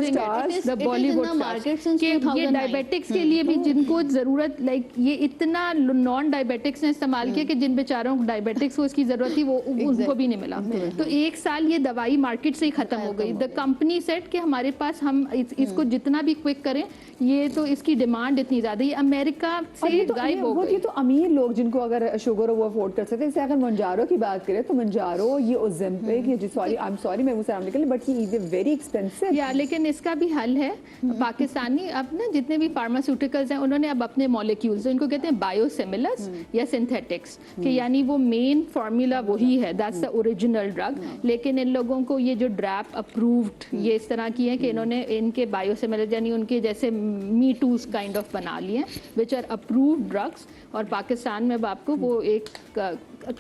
[SPEAKER 1] stars,
[SPEAKER 2] the Bollywood stars, कि ये डायबिटिक्स के लिए भी जिनको ज़रूरत, लाइक ये इतना नॉन डायबिटिक्स ने इस्तेमाल किया कि जिन बेचारों को डायबिटिक्स को इसकी ज़रूरत थी वो उनको भी नहीं मिला। तो 1 साल ये दवाई मार्केट से ही ख़त्म हो गई। द कंपनी सेट कि हमारे पास, हम इसको जितना भी क्विक करें, ये तो इसकी डिमांड इतनी ज्यादा, ये अमेरिका से गायब हो गई।
[SPEAKER 1] ये तो अमीर लोग जिनको अगर शुगर हो वो अफोर्ड कर सकते हैं। जैसे अगर मंजारो की बात करें तो मंजारो, ये ओज़ेम्पिक, ये सॉरी आई एम सॉरी मैं मुझसे नाम निकल, बट ये इज वेरी एक्सपेंसिव।
[SPEAKER 2] या लेकिन इसका भी हल है। पाकिस्तानी अब ना जितने भी फार्मास्यूटिकल्स हैं उन्होंने अब अपने मॉलिक्यूल्स, इनको कहते हैं बायोसिमिलर्स या सिंथेटिक्स, कि यानी वो मेन फार्मूला वही है, दैट्स द ओरिजिनल ड्रग, लेकिन इन लोगों को ये जो ड्रैप अप्रूव्ड ये इस तरह की है कि इन्होंने इनके बायोसिमिलर यानी उनके जैसे मी टूज काइंड ऑफ बना लिए, विच आर अप्रूव्ड ड्रग्स, और पाकिस्तान में अब आपको वो एक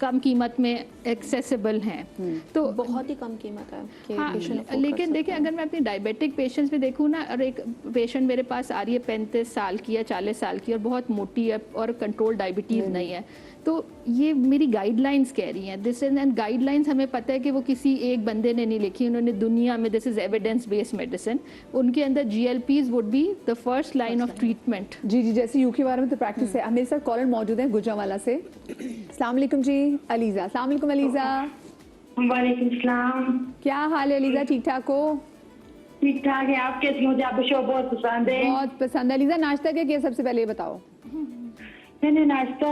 [SPEAKER 2] कम कीमत में एक्सेसिबल हैं। तो
[SPEAKER 3] बहुत ही कम कीमत है कि
[SPEAKER 2] हाँ,
[SPEAKER 3] patient afford
[SPEAKER 2] लेकिन
[SPEAKER 3] कर
[SPEAKER 2] देखिए अगर मैं अपनी डायबिटिक पेशेंट्स में देखूँ ना, और एक पेशेंट मेरे पास आ रही है 35 साल की या 40 साल की और बहुत मोटी है और कंट्रोल डायबिटीज़ नहीं है, तो ये मेरी गाइडलाइंस कह रही हैं। दिस इज एंड गाइडलाइंस हमें पता है कि वो किसी एक बंदे ने नहीं लिखी, उन्होंने दुनिया में, this is evidence based medicine, उनके अंदर GLPs would be the first line of treatment.
[SPEAKER 1] जी जी, जैसे यूके बारे में तो प्रैक्टिस है। मेरे साथ कॉलर मौजूद है गुजरावाला से। अस्सलाम वालेकुम जी अलीज़ा। अस्सलाम वालेकुम अलीज़ा,
[SPEAKER 6] वालेकुम सलाम।
[SPEAKER 1] क्या हाल है अलीज़ा, ठीक ठाक हो?
[SPEAKER 6] ठीक ठाक है, आप कैसी हो? मुझे आपका शो बहुत पसंद है।
[SPEAKER 1] बहुत पसंद है। अलीज़ा नाश्ता क्या किया सबसे पहले ये बताओ?
[SPEAKER 6] मैंने नाश्ता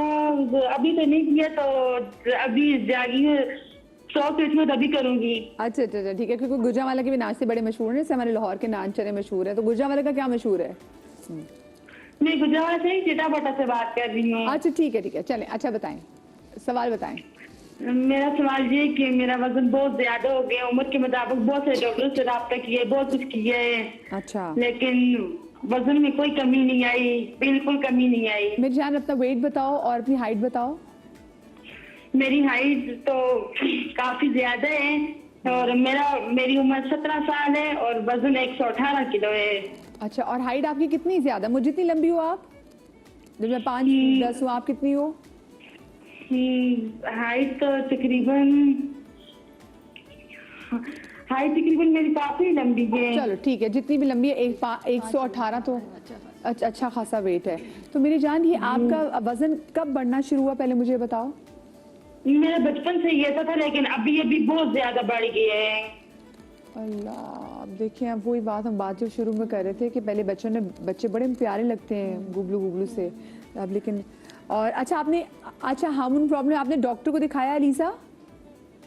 [SPEAKER 6] अभी तो नहीं किया, तो अभी जागी हूँ, सौ में तो अभी करूंगी।
[SPEAKER 1] अच्छा अच्छा अच्छा, ठीक है, क्योंकि गुजरांवाला के भी नाश्ते बड़े मशहूर हैं, जैसे हमारे लाहौर के नान चने मशहूर है, तो गुजरांवाला का क्या मशहूर है?
[SPEAKER 6] मैं गुजरात से ही चिटापटा से बात कर रही हूँ।
[SPEAKER 1] अच्छा ठीक है, चलें, अच्छा बताएं, सवाल बताएं।
[SPEAKER 6] मेरा सवाल ये कि मेरा वजन बहुत ज्यादा हो गया, उम्र के मुताबिक बहुत से डॉक्टर से रब्ता किया, बहुत कुछ किया है,
[SPEAKER 1] अच्छा,
[SPEAKER 6] लेकिन वजन में कोई कमी नहीं आई, बिल्कुल कमी नहीं आई।
[SPEAKER 1] मेरी जान अपना वेट बताओ और अपनी हाइट बताओ।
[SPEAKER 6] मेरी हाइट तो काफी ज्यादा है और मेरी उम्र 17 साल है और वजन 118 किलो है।
[SPEAKER 1] अच्छा, और हाइट आपकी कितनी ज्यादा? मुझे जितनी लंबी हो आप, जब मैं 5'10" हूँ, आप कितनी हो?
[SPEAKER 6] हाइट तो तकरीबन मेरी काफी लंबी है।
[SPEAKER 1] चलो ठीक है, जितनी भी लंबी है, 118 तो अच्छा खासा वेट है। तो मेरी जान, ये आपका वजन कब बढ़ना शुरू हुआ, पहले मुझे बताओ।
[SPEAKER 6] मेरा बचपन से ये था, लेकिन अभी बहुत ज्यादा बढ़ गया है।
[SPEAKER 1] अल्लाह, अब देखिए, अब वही बात जो शुरू में कर रहे थे कि पहले बच्चे बड़े प्यारे लगते हैं गुबलू से, अब लेकिन, और अच्छा हार्मोन प्रॉब्लम आपने डॉक्टर को दिखाया अलीज़ा?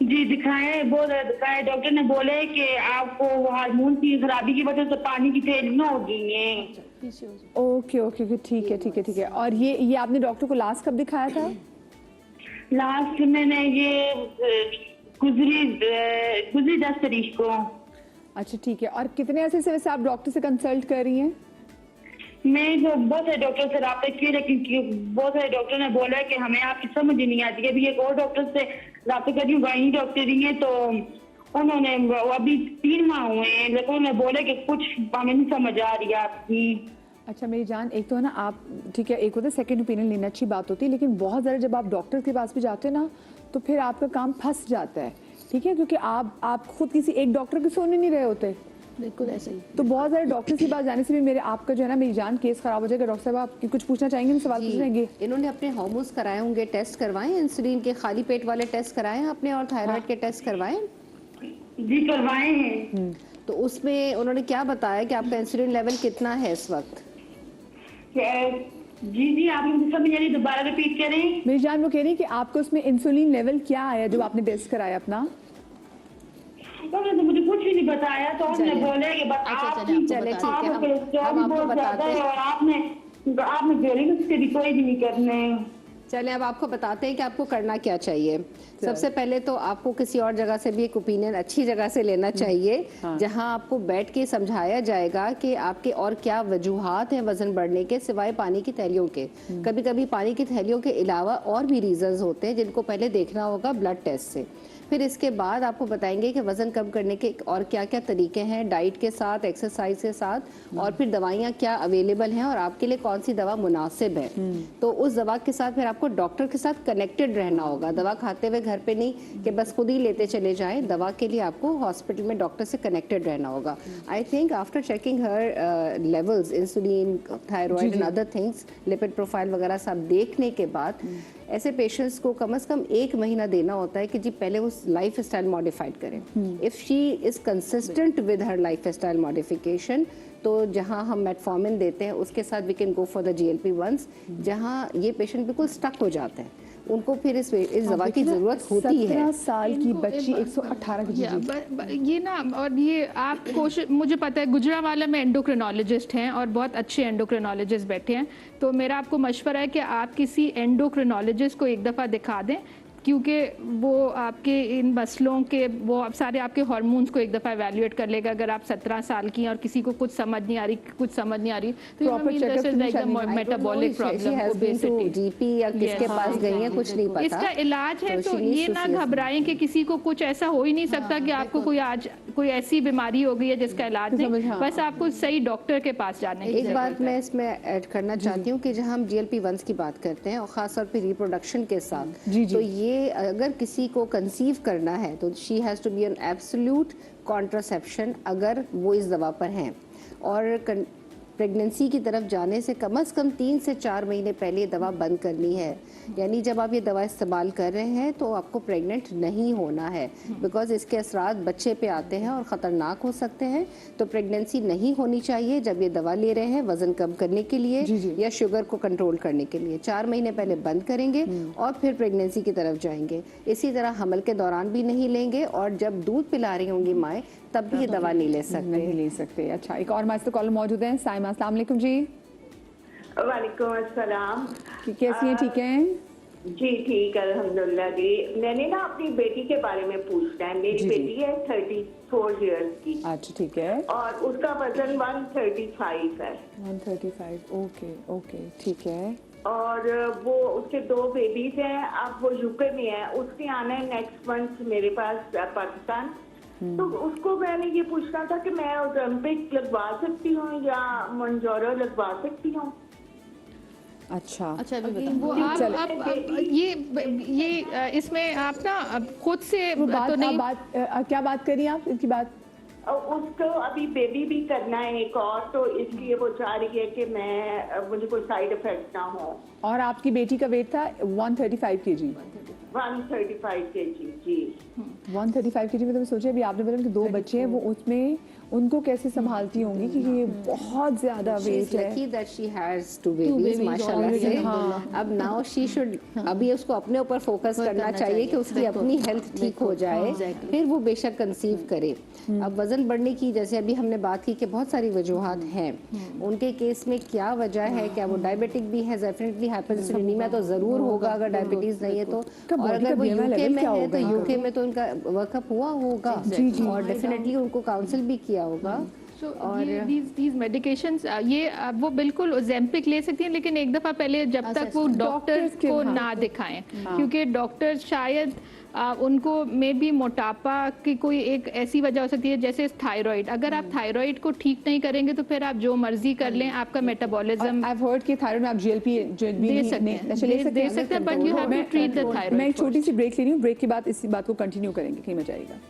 [SPEAKER 6] जी दिखाया है, बहुत ज्यादा दिखाया। डॉक्टर ने बोला है कि आपको हार्मोन की खराबी की वजह से पानी की थैलियां हो गई हैं।
[SPEAKER 1] ओके, ठीक है। और ये आपने डॉक्टर को लास्ट कब दिखाया था?
[SPEAKER 6] लास्ट मैंने ये गुजरी 10 तारीख को।
[SPEAKER 1] अच्छा ठीक है, और कितने अरसे से वैसे आप डॉक्टर से कंसल्ट कर रही हैं?
[SPEAKER 6] मैं तो बहुत सारे डॉक्टर से रब्ता किया, लेकिन बहुत सारे डॉक्टर ने बोला कि हमें आपकी समझ ही नहीं आती है। अभी एक और डॉक्टर से रब्ता कर रही हूँ, गायनी डॉक्टर ही है, तो उन्होंने अभी 3 माह हुए हैं, लेकिन उन्होंने बोला कि कुछ हमें नहीं समझ आ रही है आपकी।
[SPEAKER 1] अच्छा मेरी जान, एक तो है ना आप, ठीक है, एक होता है सेकंड ओपिनियन लेना, अच्छी बात होती है, लेकिन बहुत ज़्यादा जब आप डॉक्टर के पास भी जाते हैं ना, तो फिर आपका काम फंस जाता है, ठीक है, क्योंकि आप खुद किसी एक डॉक्टर के सुन नहीं रहे होते।
[SPEAKER 5] बिल्कुल ऐसे ही।
[SPEAKER 1] तो बहुत सारे डॉक्टर के पास जाने से भी आपका जो है ना, मेरी जान, केस खराब हो जाएगा। डॉक्टर साहब, आप कुछ पूछना चाहेंगे? हम सवाल पूछेंगे।
[SPEAKER 4] इन्होंने अपने हार्मोन्स कराए होंगे, टेस्ट करवाए, इंसुलिन के खाली पेट वाले टेस्ट कराए हैं आपने, और थायराइड के टेस्ट करवाए?
[SPEAKER 6] जी करवाए हैं।
[SPEAKER 4] तो उसमें उन्होंने क्या बताया कि आपका इंसुलिन लेवल कितना है इस वक्त?
[SPEAKER 6] जी आप मुझे समझ नहीं, दोबारा रिपीट करें।
[SPEAKER 1] मेरी जान, वो कह रही है कि आपको उसमें इंसुलिन लेवल क्या आया जो आपने टेस्ट कराया अपना?
[SPEAKER 6] उन्होंने तो मुझे कुछ भी नहीं बताया, तो उन्होंने बोला कि बस
[SPEAKER 4] चले ठीक है, हम आपको बताते हैं,
[SPEAKER 6] और आपने बोली उसके भी कोई भी नहीं करने।
[SPEAKER 4] चलें अब आपको बताते हैं कि आपको करना क्या चाहिए। सबसे पहले तो आपको किसी और जगह से भी एक ओपिनियन अच्छी जगह से लेना चाहिए, जहां आपको बैठ के समझाया जाएगा कि आपके और क्या वजूहात हैं वजन बढ़ने के, सिवाय पानी की थैलियों के। कभी कभी पानी की थैलियों के अलावा और भी रीजंस होते हैं जिनको पहले देखना होगा ब्लड टेस्ट से। फिर इसके बाद आपको बताएंगे कि वज़न कम करने के और क्या क्या तरीके हैं, डाइट के साथ, एक्सरसाइज के साथ, और फिर दवाइयाँ क्या अवेलेबल हैं और आपके लिए कौन सी दवा मुनासिब है। तो उस दवा के साथ फिर आपको डॉक्टर के साथ कनेक्टेड रहना होगा। दवा खाते हुए घर पे नहीं कि बस खुद ही लेते चले जाएं, दवा के लिए आपको हॉस्पिटल में डॉक्टर से कनेक्टेड रहना होगा। I think after checking her levels, insulin, thyroid and other things, lipid profile वगैरह सब देखने के बाद ऐसे पेशेंट्स को कम से कम 1 महीना देना होता है कि जी पहले वो लाइफ स्टाइल मॉडिफाइड करें। If she is consistent with her life style modification, तो जहां हम मेटफॉर्मिन देते हैं उसके साथ we can go for the GLP-1s। जहां ये पेशेंट बिल्कुल स्टक हो जाते हैं, उनको फिर इस दवा की ज़रूरत होती है।
[SPEAKER 1] 17 साल की बच्ची 118 की
[SPEAKER 2] ये ना, और ये आप कोशिश, मुझे पता है गुजरांवाला में एंडोक्रिनोलॉजिस्ट हैं और बहुत अच्छे एंडोक्रिनोलॉजिस्ट बैठे हैं, तो मेरा आपको मशवरा है कि आप किसी एंडोक्रिनोलॉजिस्ट को एक दफ़ा दिखा दें, क्योंकि वो आपके इन मसलों के, वो सारे आपके हार्मोन्स को एक दफ़ा एवेल्युएट कर लेगा। अगर आप 17 साल की हैं और किसी को कुछ समझ नहीं आ रही तो मेटाबॉलिक प्रॉब्लम,
[SPEAKER 4] GP या किसके पास गई है कुछ नहीं पता,
[SPEAKER 2] इसका इलाज है। तो ये ना घबराएं कि किसी को कुछ ऐसा हो ही नहीं सकता कि आपको कोई ऐसी बीमारी हो गई है जिसका इलाज नहीं, बस आपको सही डॉक्टर के पास जाने की।
[SPEAKER 4] एक बात मैं इसमें ऐड करना चाहती हूँ कि जहाँ हम GLP-1s की बात करते हैं और खासतौर पर रिप्रोडक्शन के साथ, तो ये अगर किसी को कंसीव करना है तो she has to be an absolute contraception अगर वो इस दवा पर हैं। और प्रेगनेंसी की तरफ जाने से कम 3 से 4 महीने पहले ये दवा बंद करनी है। यानी जब आप ये दवा इस्तेमाल कर रहे हैं तो आपको प्रेग्नेंट नहीं होना है, बिकॉज इसके असरात बच्चे पे आते हैं और ख़तरनाक हो सकते हैं। तो प्रेगनेंसी नहीं होनी चाहिए जब ये दवा ले रहे हैं वज़न कम करने के लिए या शुगर को कंट्रोल करने के लिए। 4 महीने पहले बंद करेंगे और फिर प्रेगनेंसी की तरफ जाएंगे। इसी तरह हमल के दौरान भी नहीं लेंगे, और जब दूध पिला रही होंगी माएँ तब भी ये दवा नहीं ले सकते।
[SPEAKER 1] अच्छा, एक और हमारे कॉलर मौजूद हैं। साइमा, अस्सलाम वालेकुम जी।
[SPEAKER 6] वालेकुम अस्सलाम।
[SPEAKER 1] कैसी हैं? ठीक हैं
[SPEAKER 6] जी, ठीक अल्हम्दुलिल्लाह जी। मैंने ना अपनी बेटी के बारे में पूछना है। मेरी बेटी है 34 इयर्स की।
[SPEAKER 1] अच्छा, ठीक है।
[SPEAKER 6] और उसका वजन 135 है।
[SPEAKER 1] 135, ओके, ठीक है।
[SPEAKER 6] और वो उसके 2 बेबीज हैं। अब वो यूके में है, उसके आना है नेक्स्ट मंथ मेरे पास पाकिस्तान। तो उसको मैंने ये पूछना था कि मैं ओलंपिक लगवा सकती हूँ या मंजोरो लगवा सकती हूँ।
[SPEAKER 1] अच्छा,
[SPEAKER 2] वो आप ये इसमें आप ना अब खुद से तो नहीं,
[SPEAKER 1] क्या बात करी आप इसकी बात?
[SPEAKER 6] उसको अभी बेबी भी करना है एक और, तो इसलिए वो चाह रही है कि मुझे कोई साइड इफेक्ट ना हो।
[SPEAKER 1] और आपकी बेटी का वेट था 135 kg?
[SPEAKER 6] 135 kg जी।
[SPEAKER 1] 135 kg में तो सोचिए, अभी आपने बोला कि 2 बच्चे हैं, वो उसमें उनको कैसे संभालती होंगी कि ये बहुत ज्यादा वेट है।
[SPEAKER 4] Lucky that she has 2 babies माशाल्लाह से। अब नाउ शी शुड अभी उसको अपने ऊपर फोकस करना चाहिए कि उसकी अपनी हेल्थ ठीक हो जाए, फिर वो बेशक कंसीव करे। अब वजन बढ़ने की जैसे अभी हमने बात की कि बहुत सारी वजूहात हैं। उनके केस में क्या वजह है, क्या वो डायबिटिक भी है? डेफिनेटली हाइपरइंसुलिनीमिया तो जरूर होगा अगर डायबिटीज नहीं है तो। और अगर वो यूके में है तो यूके में तो उनका वर्कअप हुआ होगा और डेफिनेटली उनको काउंसिल भी किया होगा।
[SPEAKER 2] और these medications ये वो बिल्कुल ओजेम्पिक ले सकती हैं, लेकिन एक दफ़ा पहले जब तक वो डॉक्टर्स को ना दिखाएं, क्योंकि डॉक्टर शायद उनको में भी मोटापा की कोई एक ऐसी वजह हो सकती है जैसे थायराइड। अगर आप थायराइड को ठीक नहीं करेंगे तो फिर आप जो मर्जी कर लें, आपका मेटाबॉलिज्म
[SPEAKER 1] I've heard कि थायराइड में आप GLP
[SPEAKER 2] दे सकते हैं, but you have to treat the thyroid.
[SPEAKER 1] मैं एक छोटी सी ब्रेक ले रही हूँ, ब्रेक के बाद इसी बात को कंटिन्यू करेंगे, कहीं मत जाइएगा।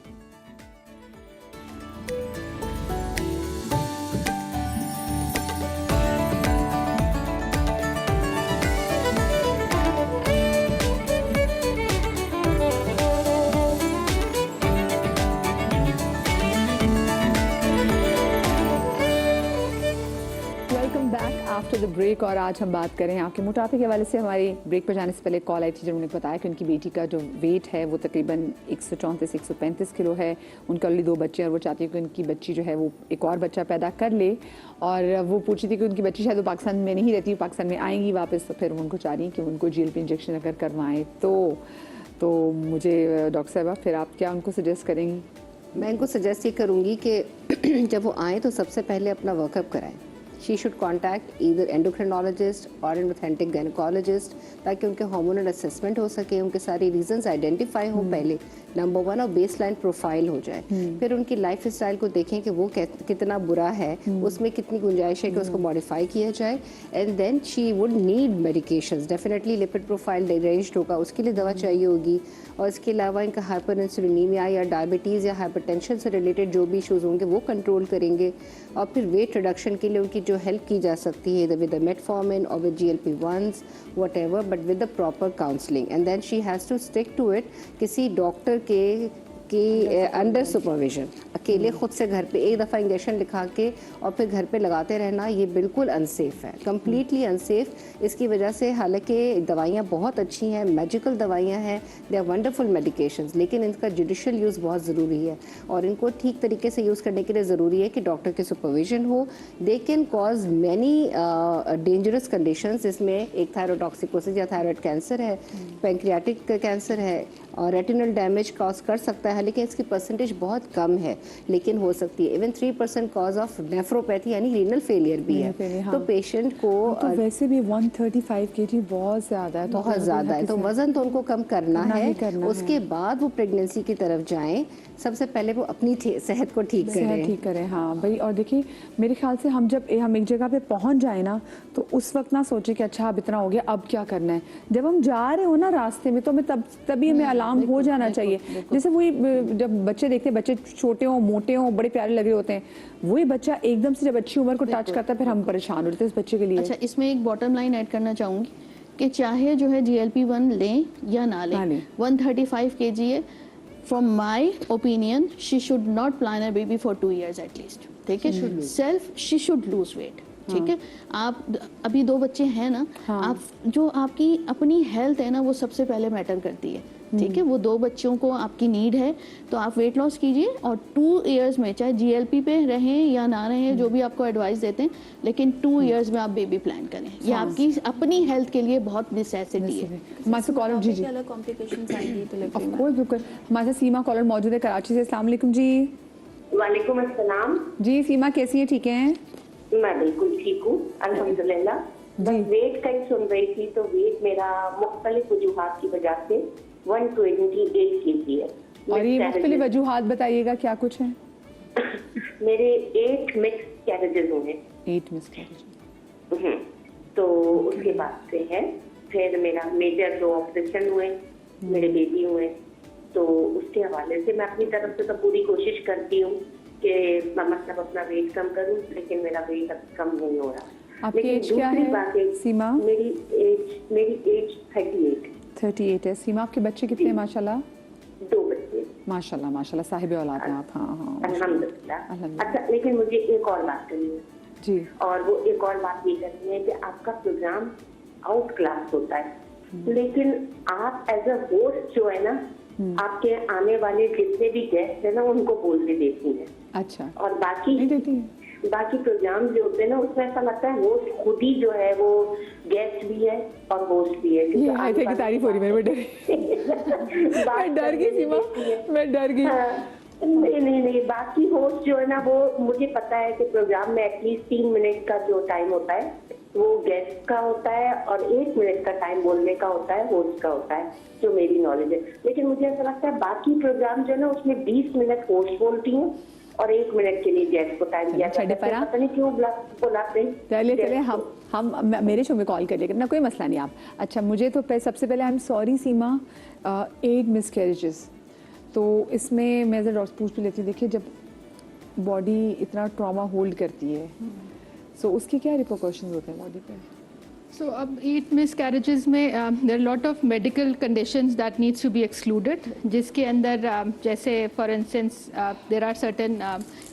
[SPEAKER 1] आफ्टर द ब्रेक, और आज हम बात करें आपके मोटापे के हवाले से। हमारी ब्रेक पर जाने से पहले कॉल आई थी जिन्होंने बताया कि उनकी बेटी का जो वेट है वो तकरीबन 134-135 किलो है। उनका ऑलरेडी 2 बच्चे हैं और वो चाहती है कि उनकी बच्ची जो है वो एक और बच्चा पैदा कर ले। और वो पूछी थी कि उनकी बच्ची शायद वो पाकिस्तान में नहीं रहती, पाकिस्तान में आएंगी वापस, तो फिर उनको चाह रही कि उनको GLP इंजेक्शन अगर करवाएं तो मुझे डॉक्टर साहबा फिर आप क्या उनको सजेस्ट करेंगी?
[SPEAKER 4] मैं इनको सजेस्ट ये करूँगी कि जब वो आएँ तो सबसे पहले अपना वर्कअप कराएं। She should contact either endocrinologist or an authentic gynecologist ताकि उनके हार्मोनल असेसमेंट हो सके, उनके सारे रीजंस आइडेंटिफाई हो पहले, नंबर 1, और बेसलाइन प्रोफाइल हो जाए। फिर उनकी लाइफ स्टाइल को देखें कि वो कितना बुरा है, उसमें कितनी गुंजाइश है कि उसको मॉडिफाई किया जाए। And then she would need medications. Definitely lipid profile deranged होगा, उसके लिए दवा चाहिए होगी। और इसके अलावा इनका हाइपरइंसुलिनीमिया या डायबिटीज़ या हाइपरटेंशन से रिलेटेड जो भी इशूज़ होंगे वो कंट्रोल करेंगे। और फिर वेट रिडक्शन के लिए उनकी जो हेल्प की जा सकती है विद द मेटफॉर्मिन और with GLP-1s whatever, but with the proper counseling, and then she has to stick to it किसी डॉक्टर के अंडर सुपरविजन। अकेले खुद से घर पे एक दफ़ा इंजेक्शन लिखा के और फिर घर पे लगाते रहना ये बिल्कुल अनसेफ है, कम्प्लीटली अनसेफ। इसकी वजह से हालांकि दवाइयाँ बहुत अच्छी हैं, मैजिकल दवाइयाँ हैं, दे आर वंडरफुल मेडिकेशंस, लेकिन इनका जुडिशियल यूज़ बहुत ज़रूरी है और इनको ठीक तरीके से यूज़ करने के लिए ज़रूरी है कि डॉक्टर के सुपरविजन हो। They can cause many dangerous conditions, जिसमें एक थायरोटॉक्सिकोसिस या थायराइड कैंसर है, पैंक्रियाटिक कैंसर है और रेटिनल डैमेज कॉज कर सकता है, लेकिन इसकी परसेंटेज बहुत कम है, लेकिन हो सकती है। इवन 3% कॉज ऑफ नेफ्रोपैथी यानी रीनल फेलियर भी है। हाँ। तो पेशेंट को
[SPEAKER 1] तो वैसे भी 135 kg बहुत ज़्यादा है,
[SPEAKER 4] बहुत ज़्यादा है, तो वज़न तो उनको कम करना है। उसके बाद वो प्रेगनेंसी की तरफ जाएं। सबसे पहले वो अपनी सेहत को ठीक करें।
[SPEAKER 1] हाँ भाई, और देखिए मेरे ख्याल से हम एक जगह पे पहुंच जाए ना तो उस वक्त ना सोचे कि अच्छा अब इतना हो गया, अब क्या करना है। जब हम जा रहे हो ना रास्ते में तो हमें तभी हमें अलार्म हो जाना चाहिए। जैसे वही जब बच्चे देखते हैं, बच्चे छोटे हों मोटे हों बड़े प्यारे लग रहे होते हैं, वही बच्चा एकदम से जब अच्छी उम्र को टच करता है फिर हम परेशान हो जाते हैं इस बच्चे के लिए।
[SPEAKER 5] अच्छा, इसमें एक बॉटम लाइन ऐड करना चाहूँगी कि चाहे जो है GLP-1 लें या ना लें, 135 kg है, from my opinion she should not plan a baby for 2 years at least, ठीक है। Self she should lose weight, ठीक है। आप अभी 2 बच्चे हैं ना, आप जो आपकी अपनी हेल्थ है ना वो सबसे पहले मैटर करती है, ठीक है। वो 2 बच्चों को आपकी नीड है, तो आप वेट लॉस कीजिए और 2 years में चाहे GLP पे रहें या ना रहें, जो भी आपको एडवाइस देते हैं, लेकिन 2 years में आप बेबी प्लान करें। ये आपकी अपनी हेल्थ के लिए बहुत नेसेसिटी है।
[SPEAKER 1] हमारे कॉलर जी
[SPEAKER 3] अलग कॉम्प्लिकेशंस आएंगी तो
[SPEAKER 1] ऑफ कोर्स बिल्कुल। हमारे साथ सीमा कॉलर मौजूद है कराची से। अस्सलाम वालेकुम जी।
[SPEAKER 6] वालेकुम अस्सलाम।
[SPEAKER 1] जी सीमा कैसी हैं, ठीक हैं?
[SPEAKER 6] मैं बिल्कुल ठीक हूँ अल्हम्दुलिल्लाह। बस वेट का ही सुन रही थी, तो वेट मेरा मुख्तलिफ वजूहात की वजह से 128 kg है।
[SPEAKER 1] और ये मुख्तलिफ वजूहात बताइएगा क्या कुछ है?
[SPEAKER 6] मेरे 8 मिक्स कैरेजेस हुए।
[SPEAKER 1] 8 मिस कैरेज।
[SPEAKER 6] तो उसके बाद से है, फिर मेरा मेजर 2 ऑपरेशन हुए, मेरे बेबी हुए, तो उसके हवाले से मैं अपनी तरफ से तो पूरी कोशिश करती हूँ कि मैं मतलब अपना वेट कम करूँ, लेकिन मेरा वेट अब कम नहीं हो रहा।
[SPEAKER 1] आपकी
[SPEAKER 6] लेकिन
[SPEAKER 1] एज क्या
[SPEAKER 6] दूसरी
[SPEAKER 1] है
[SPEAKER 6] बात है,
[SPEAKER 1] सीमा?
[SPEAKER 6] मेरी एज
[SPEAKER 1] 38 है। सीमा आपके बच्चे कितने हैं माशाल्लाह?
[SPEAKER 6] 2 बच्चे
[SPEAKER 1] माशाल्लाह माशाल्लाह, साहिब औलाद हैं आप। हाँ हाँ
[SPEAKER 6] अल्हम्दुलिल्लाह। अच्छा, लेकिन मुझे एक और बात करनी है
[SPEAKER 1] जी।
[SPEAKER 6] और वो एक और बात ये करनी है कि आपका प्रोग्राम आउट क्लास होता है, लेकिन आप एज अ होस्ट जो है ना, आपके आने वाले जितने भी गेस्ट है ना उनको बोलने देती हैं।
[SPEAKER 1] अच्छा।
[SPEAKER 6] और बाकी
[SPEAKER 1] नहीं देती हैं।
[SPEAKER 6] बाकी प्रोग्राम जो होते हैं ना उसमें ऐसा लगता है होस्ट खुद ही जो है वो गेस्ट भी है और होस्ट भी है।
[SPEAKER 1] ये हाय की तारीफ हो रही है, मैं डर गई सीमा, मैं डर गई।
[SPEAKER 6] नहीं, बाकी होस्ट जो है ना वो मुझे पता है कि प्रोग्राम में एटलीस्ट 3 मिनट का जो टाइम होता है वो गेस्ट का होता है और 1 मिनट का टाइम बोलने का होता है होस्ट का होता है, जो मेरी नॉलेज है। लेकिन मुझे ऐसा लगता है बाकी प्रोग्राम जो है ना उसमें 20 मिनट होस्ट बोलती हूँ और 1 मिनट के लिए गेस्ट को टाइम दिया जाता है। पता नहीं क्यों बुलाते हैं।
[SPEAKER 1] चले हम मेरे शो में कॉल करिएगा ना, कोई मसला नहीं आप। अच्छा, मुझे तो सबसे पहले I am sorry Seema, 8 miss carriages, तो इसमें मैं ज़रा पूछ भी लेती हूँ। देखिए जब बॉडी इतना ट्रॉमा होल्ड करती है, सो उसके क्या रिपोर्कशंस होते हैं बॉडी पे?
[SPEAKER 2] So अब 8 miscarriages में there are lot of medical conditions that needs to be excluded, जिसके अंदर जैसे for instance there are certain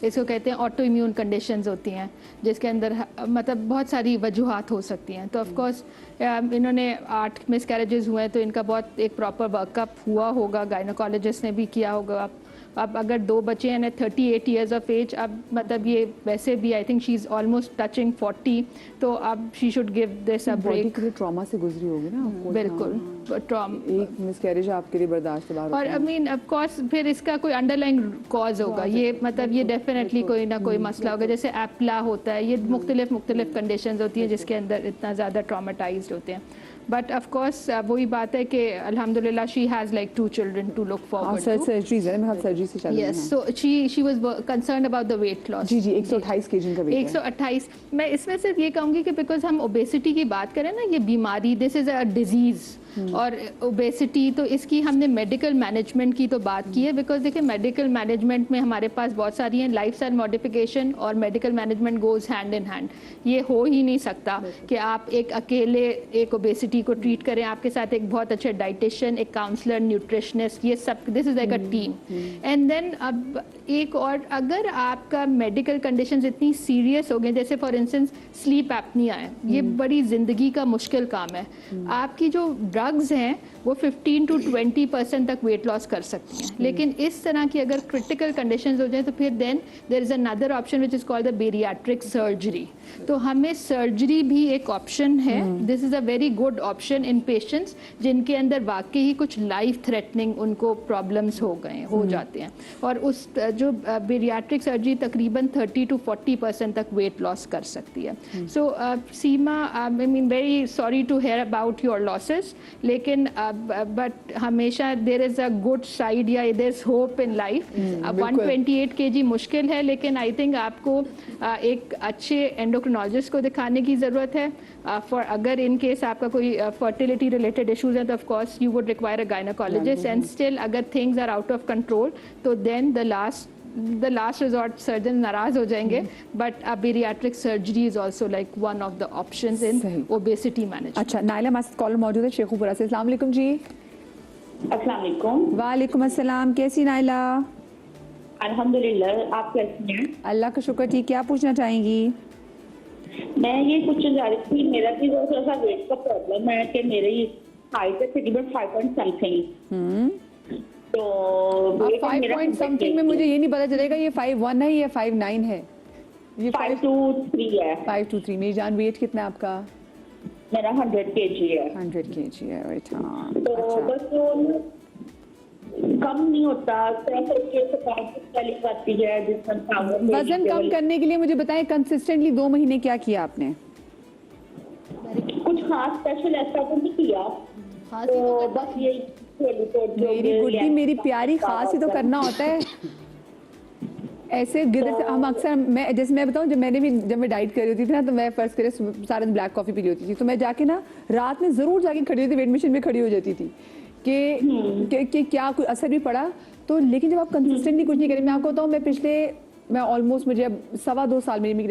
[SPEAKER 2] इसको कहते हैं ऑटो इम्यून कंडीशंस होती हैं, जिसके अंदर मतलब बहुत सारी वजूहात हो सकती हैं। तो ऑफ कोर्स इन्होंने 8 मिसकैरेजेस हुए हैं, तो इनका बहुत एक प्रॉपर वर्कअप हुआ होगा, गायनोकोलॉजिस्ट ने भी किया होगा। अब अगर 2 बच्चे हैं 38 years ऑफ एज, अब मतलब ये वैसे भी I think she is almost touching 40, तो अब she should give this a break.
[SPEAKER 1] Trauma से गुजरी होगी ना
[SPEAKER 2] बिल्कुल, ट्रॉमा।
[SPEAKER 1] एक मिसकैरेज आपके लिए बर्दाश्त के बाहर
[SPEAKER 2] और आई मीन ऑफ कोर्स फिर इसका कोई अंडरलाइंग कॉज होगा, ये मतलब ये डेफिनेटली कोई ना कोई मसला होगा। जैसे एप्ला होता है, ये मुख्तलिफ कंडीशंस होती हैं जिसके अंदर इतना ज़्यादा ट्रॉमेटाइज्ड होते हैं। बट ऑफ कोर्स वही बात है कि अल्हम्दुलिल्लाह she has like 2 children to look forward to.
[SPEAKER 1] Surgeries है, मैं सर्जरी से चल रही हूं।
[SPEAKER 2] Yes, so she was concerned about the weight loss.
[SPEAKER 1] जी 128 kg का वेट है।
[SPEAKER 2] 128। मैं इसमें सिर्फ ये कहूँगी कि बिकॉज हम ओबेसिटी की बात करें ना, ये बीमारी, दिस इज़ अ डिजीज़, और ओबेसिटी, तो इसकी हमने मेडिकल मैनेजमेंट की तो बात की है। बिकॉज देखिए मेडिकल मैनेजमेंट में हमारे पास बहुत सारी हैं, लाइफस्टाइल मॉडिफिकेशन और medical management goes hand in hand. ये हो ही नहीं सकता कि आप एक अकेले एक ओबेसिटी को ट्रीट करें, आपके साथ एक बहुत अच्छे डाइटिशियन, एक काउंसलर, न्यूट्रिशनिस्ट, ये सब, this is like a team. And then अब एक और, अगर आपका मेडिकल कंडीशंस इतनी सीरियस हो गए, जैसे फॉर इंस्टेंस स्लीप एपनिया है, ये बड़ी जिंदगी का मुश्किल काम है। आपकी जो ड्रग्स हैं वो 15 to 20% तक वेट लॉस कर सकती हैं, लेकिन इस तरह की अगर क्रिटिकल कंडीशंस हो जाए तो फिर then there is another option which is called the bariatric surgery. तो हमें सर्जरी भी एक ऑप्शन है, this is a very good option in patients जिनके अंदर वाकई ही कुछ लाइफ थ्रेटनिंग उनको प्रॉब्लम्स हो जाते हैं। और उस जो बेरियाट्रिक सर्जरी तकरीबन 30 to 40% तक वेट लॉस कर सकती है। So Seema, I mean very sorry to hear about your losses, लेकिन बट हमेशा there is a good side या there is hope in life. 128 kg मुश्किल है, लेकिन आई थिंक आपको एक अच्छे एंडोक्रिनोलॉजिस्ट को दिखाने की ज़रूरत है। फॉर अगर इन केस आपका कोई फर्टिलिटी रिलेटेड इश्यूज हैं तो of course you would require a gynaecologist, and still अगर things are out of control तो then the last resort surgeon नाराज हो जाएंगे, but a bariatric surgery is also like one of the options in obesity management.
[SPEAKER 1] अच्छा, नाइला हमारे साथ collar मौजूद है शेखुपुरा से। अस्सलाम वालेकुम जी।
[SPEAKER 6] अस्सलाम वालेकुम।
[SPEAKER 1] वालेकुम अस्सलाम, कैसी नाइला?
[SPEAKER 6] अल्हम्दुलिल्लाह, आप कैसी हैं?
[SPEAKER 1] अल्लाह का शुक्र, ठीक। क्या पूछना चाहेंगी?
[SPEAKER 6] मैं ये पूछना चाह रही थी, मेरा भी थोड़ा सा वेट का प्रॉब्लम है कि मेरी हाइट है तकरीबन 5 पॉइंट समथिंग। तो
[SPEAKER 1] अब 5 पॉइंट समथिंग में मुझे ये नहीं पता चलेगा ये 5'1" है या 5'9" है? ये
[SPEAKER 6] 5'2'3" है।
[SPEAKER 1] 5'2'3"। मेरी जान वेट कितना है आपका?
[SPEAKER 6] मेरा 100 kg है।
[SPEAKER 1] 100 kg है, राइट। हाँ,
[SPEAKER 6] तो
[SPEAKER 1] अच्छा।
[SPEAKER 6] बस वो कम नहीं होता, आती है जिसमें
[SPEAKER 1] वजन कम करने के लिए मुझे बताएं कंसिस्टेंटली 2 महीने क्या किया आपने?
[SPEAKER 6] कुछ खास स्पेशल ऐसा तो नहीं किया, तो बस यही
[SPEAKER 1] मेरी गुड्डी, मेरी प्यारी, खास ही तो करना होता है। ऐसे गिरद हम अक्सर, मैं जैसे मैं बताऊं, जब मैं डाइट कर रही होती थी ना, तो मैं फर्स्ट करे सारा दिन ब्लैक कॉफी पी रही होती थी, तो मैं जाके ना रात में जरूर जाके खड़ी होती, वेट मशीन में खड़ी हो जाती थी कि क्या कोई असर भी पड़ा। तो लेकिन जब आप कंसिस्टेंटली कुछ नहीं करें, मैं आपको बताऊं, मैं ऑलमोस्ट, मुझे अब 2.25 साल मैं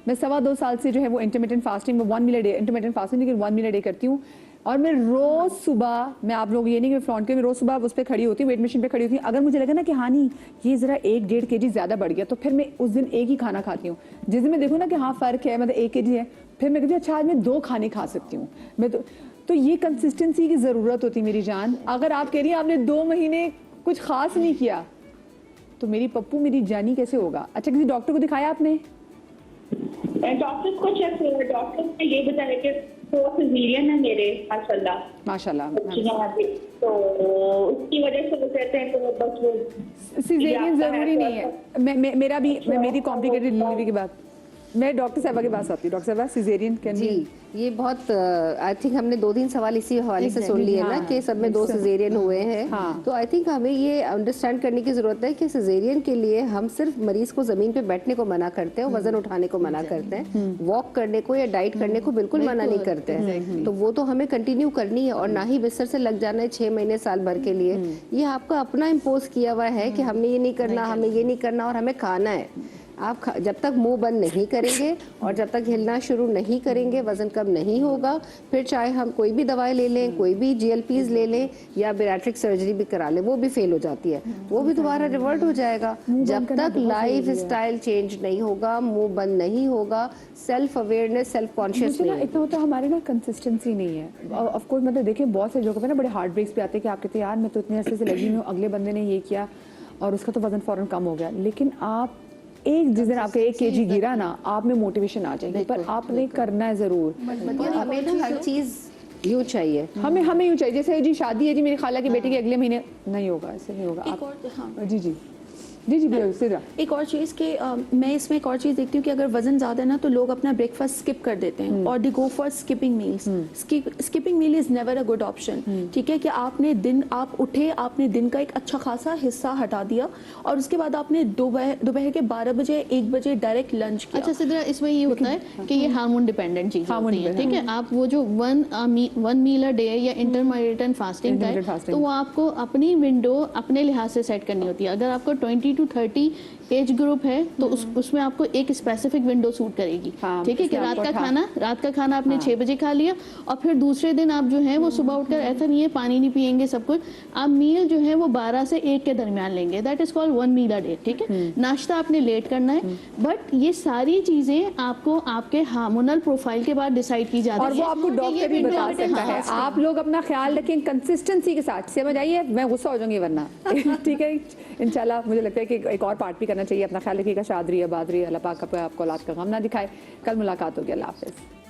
[SPEAKER 1] 2.25 साल से जो है वो इंटरमिटेंट फास्टिंग में 1 meal a day, intermittent fasting लेकिन 1 मील अ डे करती हूँ। और मैं रोज सुबह, मैं आप लोग ये नहीं कि फ्रंट के, मैं रोज सुबह उस पर खड़ी होती हूँ, वेट मशीन पे खड़ी होती हूँ। अगर मुझे लगा ना कि हाँ नहीं ये जरा 1-1.5 kg ज्यादा बढ़ गया, तो फिर मैं उस दिन एक ही खाना खाती हूँ। जिस दिन मैं देखूँ ना कि हाँ फर्क है, मतलब 1 kg है, फिर मैं कहती हूँ अच्छा आज मैं 2 खाने खा सकती हूँ। मैं तो ये कंसिस्टेंसी की जरूरत होती है मेरी जान। अगर आप कह रही हैं आपने 2 महीने कुछ खास नहीं किया, तो मेरी पप्पू, मेरी जानी कैसे होगा? अच्छा, किसी डॉक्टर को दिखाया आपने?
[SPEAKER 6] डॉक्टर को चेक किया, डॉक्टर ने ये बताया कि तो सिजेरियन है मेरे, माशाल्लाह। तो उसकी वजह से वो कहते हैं, तो बस वो
[SPEAKER 1] सिजेरियन जरूरी नहीं है। मेरी कॉम्प्लिकेटेड डिलीवरी के बाद मैं डॉक्टर साहबा के पास आती हूँ। डॉक्टर साहबा, सिजेरियन कैन
[SPEAKER 4] जी, ये बहुत आई थिंक हमने 2-3 सवाल इसी हवाले से सुन लिए ना कि सब में 2 सिजेरियन हुए हैं।
[SPEAKER 1] हाँ।
[SPEAKER 4] तो आई थिंक हमें ये अंडरस्टैंड करने की जरूरत है कि सिजेरियन के लिए हम सिर्फ मरीज को जमीन पे बैठने को मना करते हैं, वजन उठाने को मना करते हैं, वॉक करने को या डाइट करने को बिल्कुल मना नहीं करते हैं। तो वो तो हमें कंटिन्यू करनी है, और ना ही बिस्तर से लग जाना है 6 महीने साल भर के लिए। ये आपका अपना इम्पोज किया हुआ है कि हमने ये नहीं करना, हमें ये नहीं करना, और हमें खाना है। आप जब तक मुंह बंद नहीं करेंगे और जब तक हिलना शुरू नहीं करेंगे, वजन कम नहीं होगा। फिर चाहे हम कोई भी दवाई ले लें, कोई भी GLPs ले लें या बैरियाट्रिक सर्जरी भी करा लें, वो भी फेल हो जाती है, वो भी दोबारा रिवर्ट हो जाएगा। जब तक लाइफ स्टाइल चेंज नहीं होगा, मुंह बंद नहीं होगा, सेल्फ अवेयरनेस, सेल्फ कॉन्शियस नहीं,
[SPEAKER 1] इतना होता हमारे ना कंसिस्टेंसी नहीं है। ऑफ कोर्स मतलब देखिए बहुत से लोग ना बड़े हार्ट ब्रेक्स पे आते हैं कि आप कहते हैं यार मैं तो इतने अरसे से लगी हूँ, अगले बंदे ने ये किया और उसका तो वजन फौरन कम हो गया। लेकिन आप जिस दिन आपका 1 kg गिरा ना, आप में मोटिवेशन आ जाएगी, पर आपने करना है जरूर।
[SPEAKER 4] हमें ना हर चीज यूँ चाहिए,
[SPEAKER 1] हमें यूँ चाहिए। जैसे जी शादी है जी मेरी खाला की बेटी की अगले महीने, नहीं होगा, ऐसे नहीं होगा।
[SPEAKER 3] एक और, हाँ
[SPEAKER 1] जी जी जी जी सीधा।
[SPEAKER 3] एक और चीज़ कि मैं इसमें एक और चीज़ देखती हूँ कि अगर वजन ज़्यादा है ना, तो लोग अपना ब्रेकफास्ट स्किप कर देते हैं और they go for skipping meals. Skipping meal is never a good option. ठीक है कि आप उठे, आपने दिन का एक अच्छा खासा हिस्सा हटा दिया और उसके बाद आपने दोपहर के 12 बजे 1 बजे डायरेक्ट लंच किया।
[SPEAKER 5] अच्छा सिद्रा, इसमें ये होता है कि ये हार्मोन डिपेंडेंट चीज़ होती है। ठीक है, आप वो जो 1 मील अ डे या इंटरमिटेंट फास्टिंग का है, तो वो आपको अपनी विंडो अपने लिहाज से सेट करनी होती है। अगर आपको 20 to 30 एज ग्रुप है तो उसमें आपको एक स्पेसिफिक विंडो सूट करेगी। ठीक है कि रात का खाना आपने 6 बजे खा लिया और फिर दूसरे दिन आप जो है वो सुबह उठकर, ऐसा नहीं है पानी नहीं पियेंगे सब कुछ, आप मील जो है वो 12 से 1 के दरमियान लेंगे। That is called 1 meal a day. ठीक है, नाश्ता आपने लेट करना है, बट ये सारी चीजें आपको आपके हार्मोनल प्रोफाइल के बाद डिसाइड की जाती है
[SPEAKER 1] और वो आपको डॉक्टर भी बता सकता है। आप लोग अपना ख्याल रखें कंसिस्टेंसी के साथ। समझ आइए, मैं गुस्सा हो जाऊंगी वरना। ठीक है, इंशाल्लाह मुझे लगता है कि एक और पार्ट भी करना चाहिए। अपना ख्याल रखिएगा। शाद रहिए, आबाद रहिए। अल्लाह पाक आपको औलाद का गम ना दिखाए। कल मुलाकात होगी। अल्लाह हाफिज़।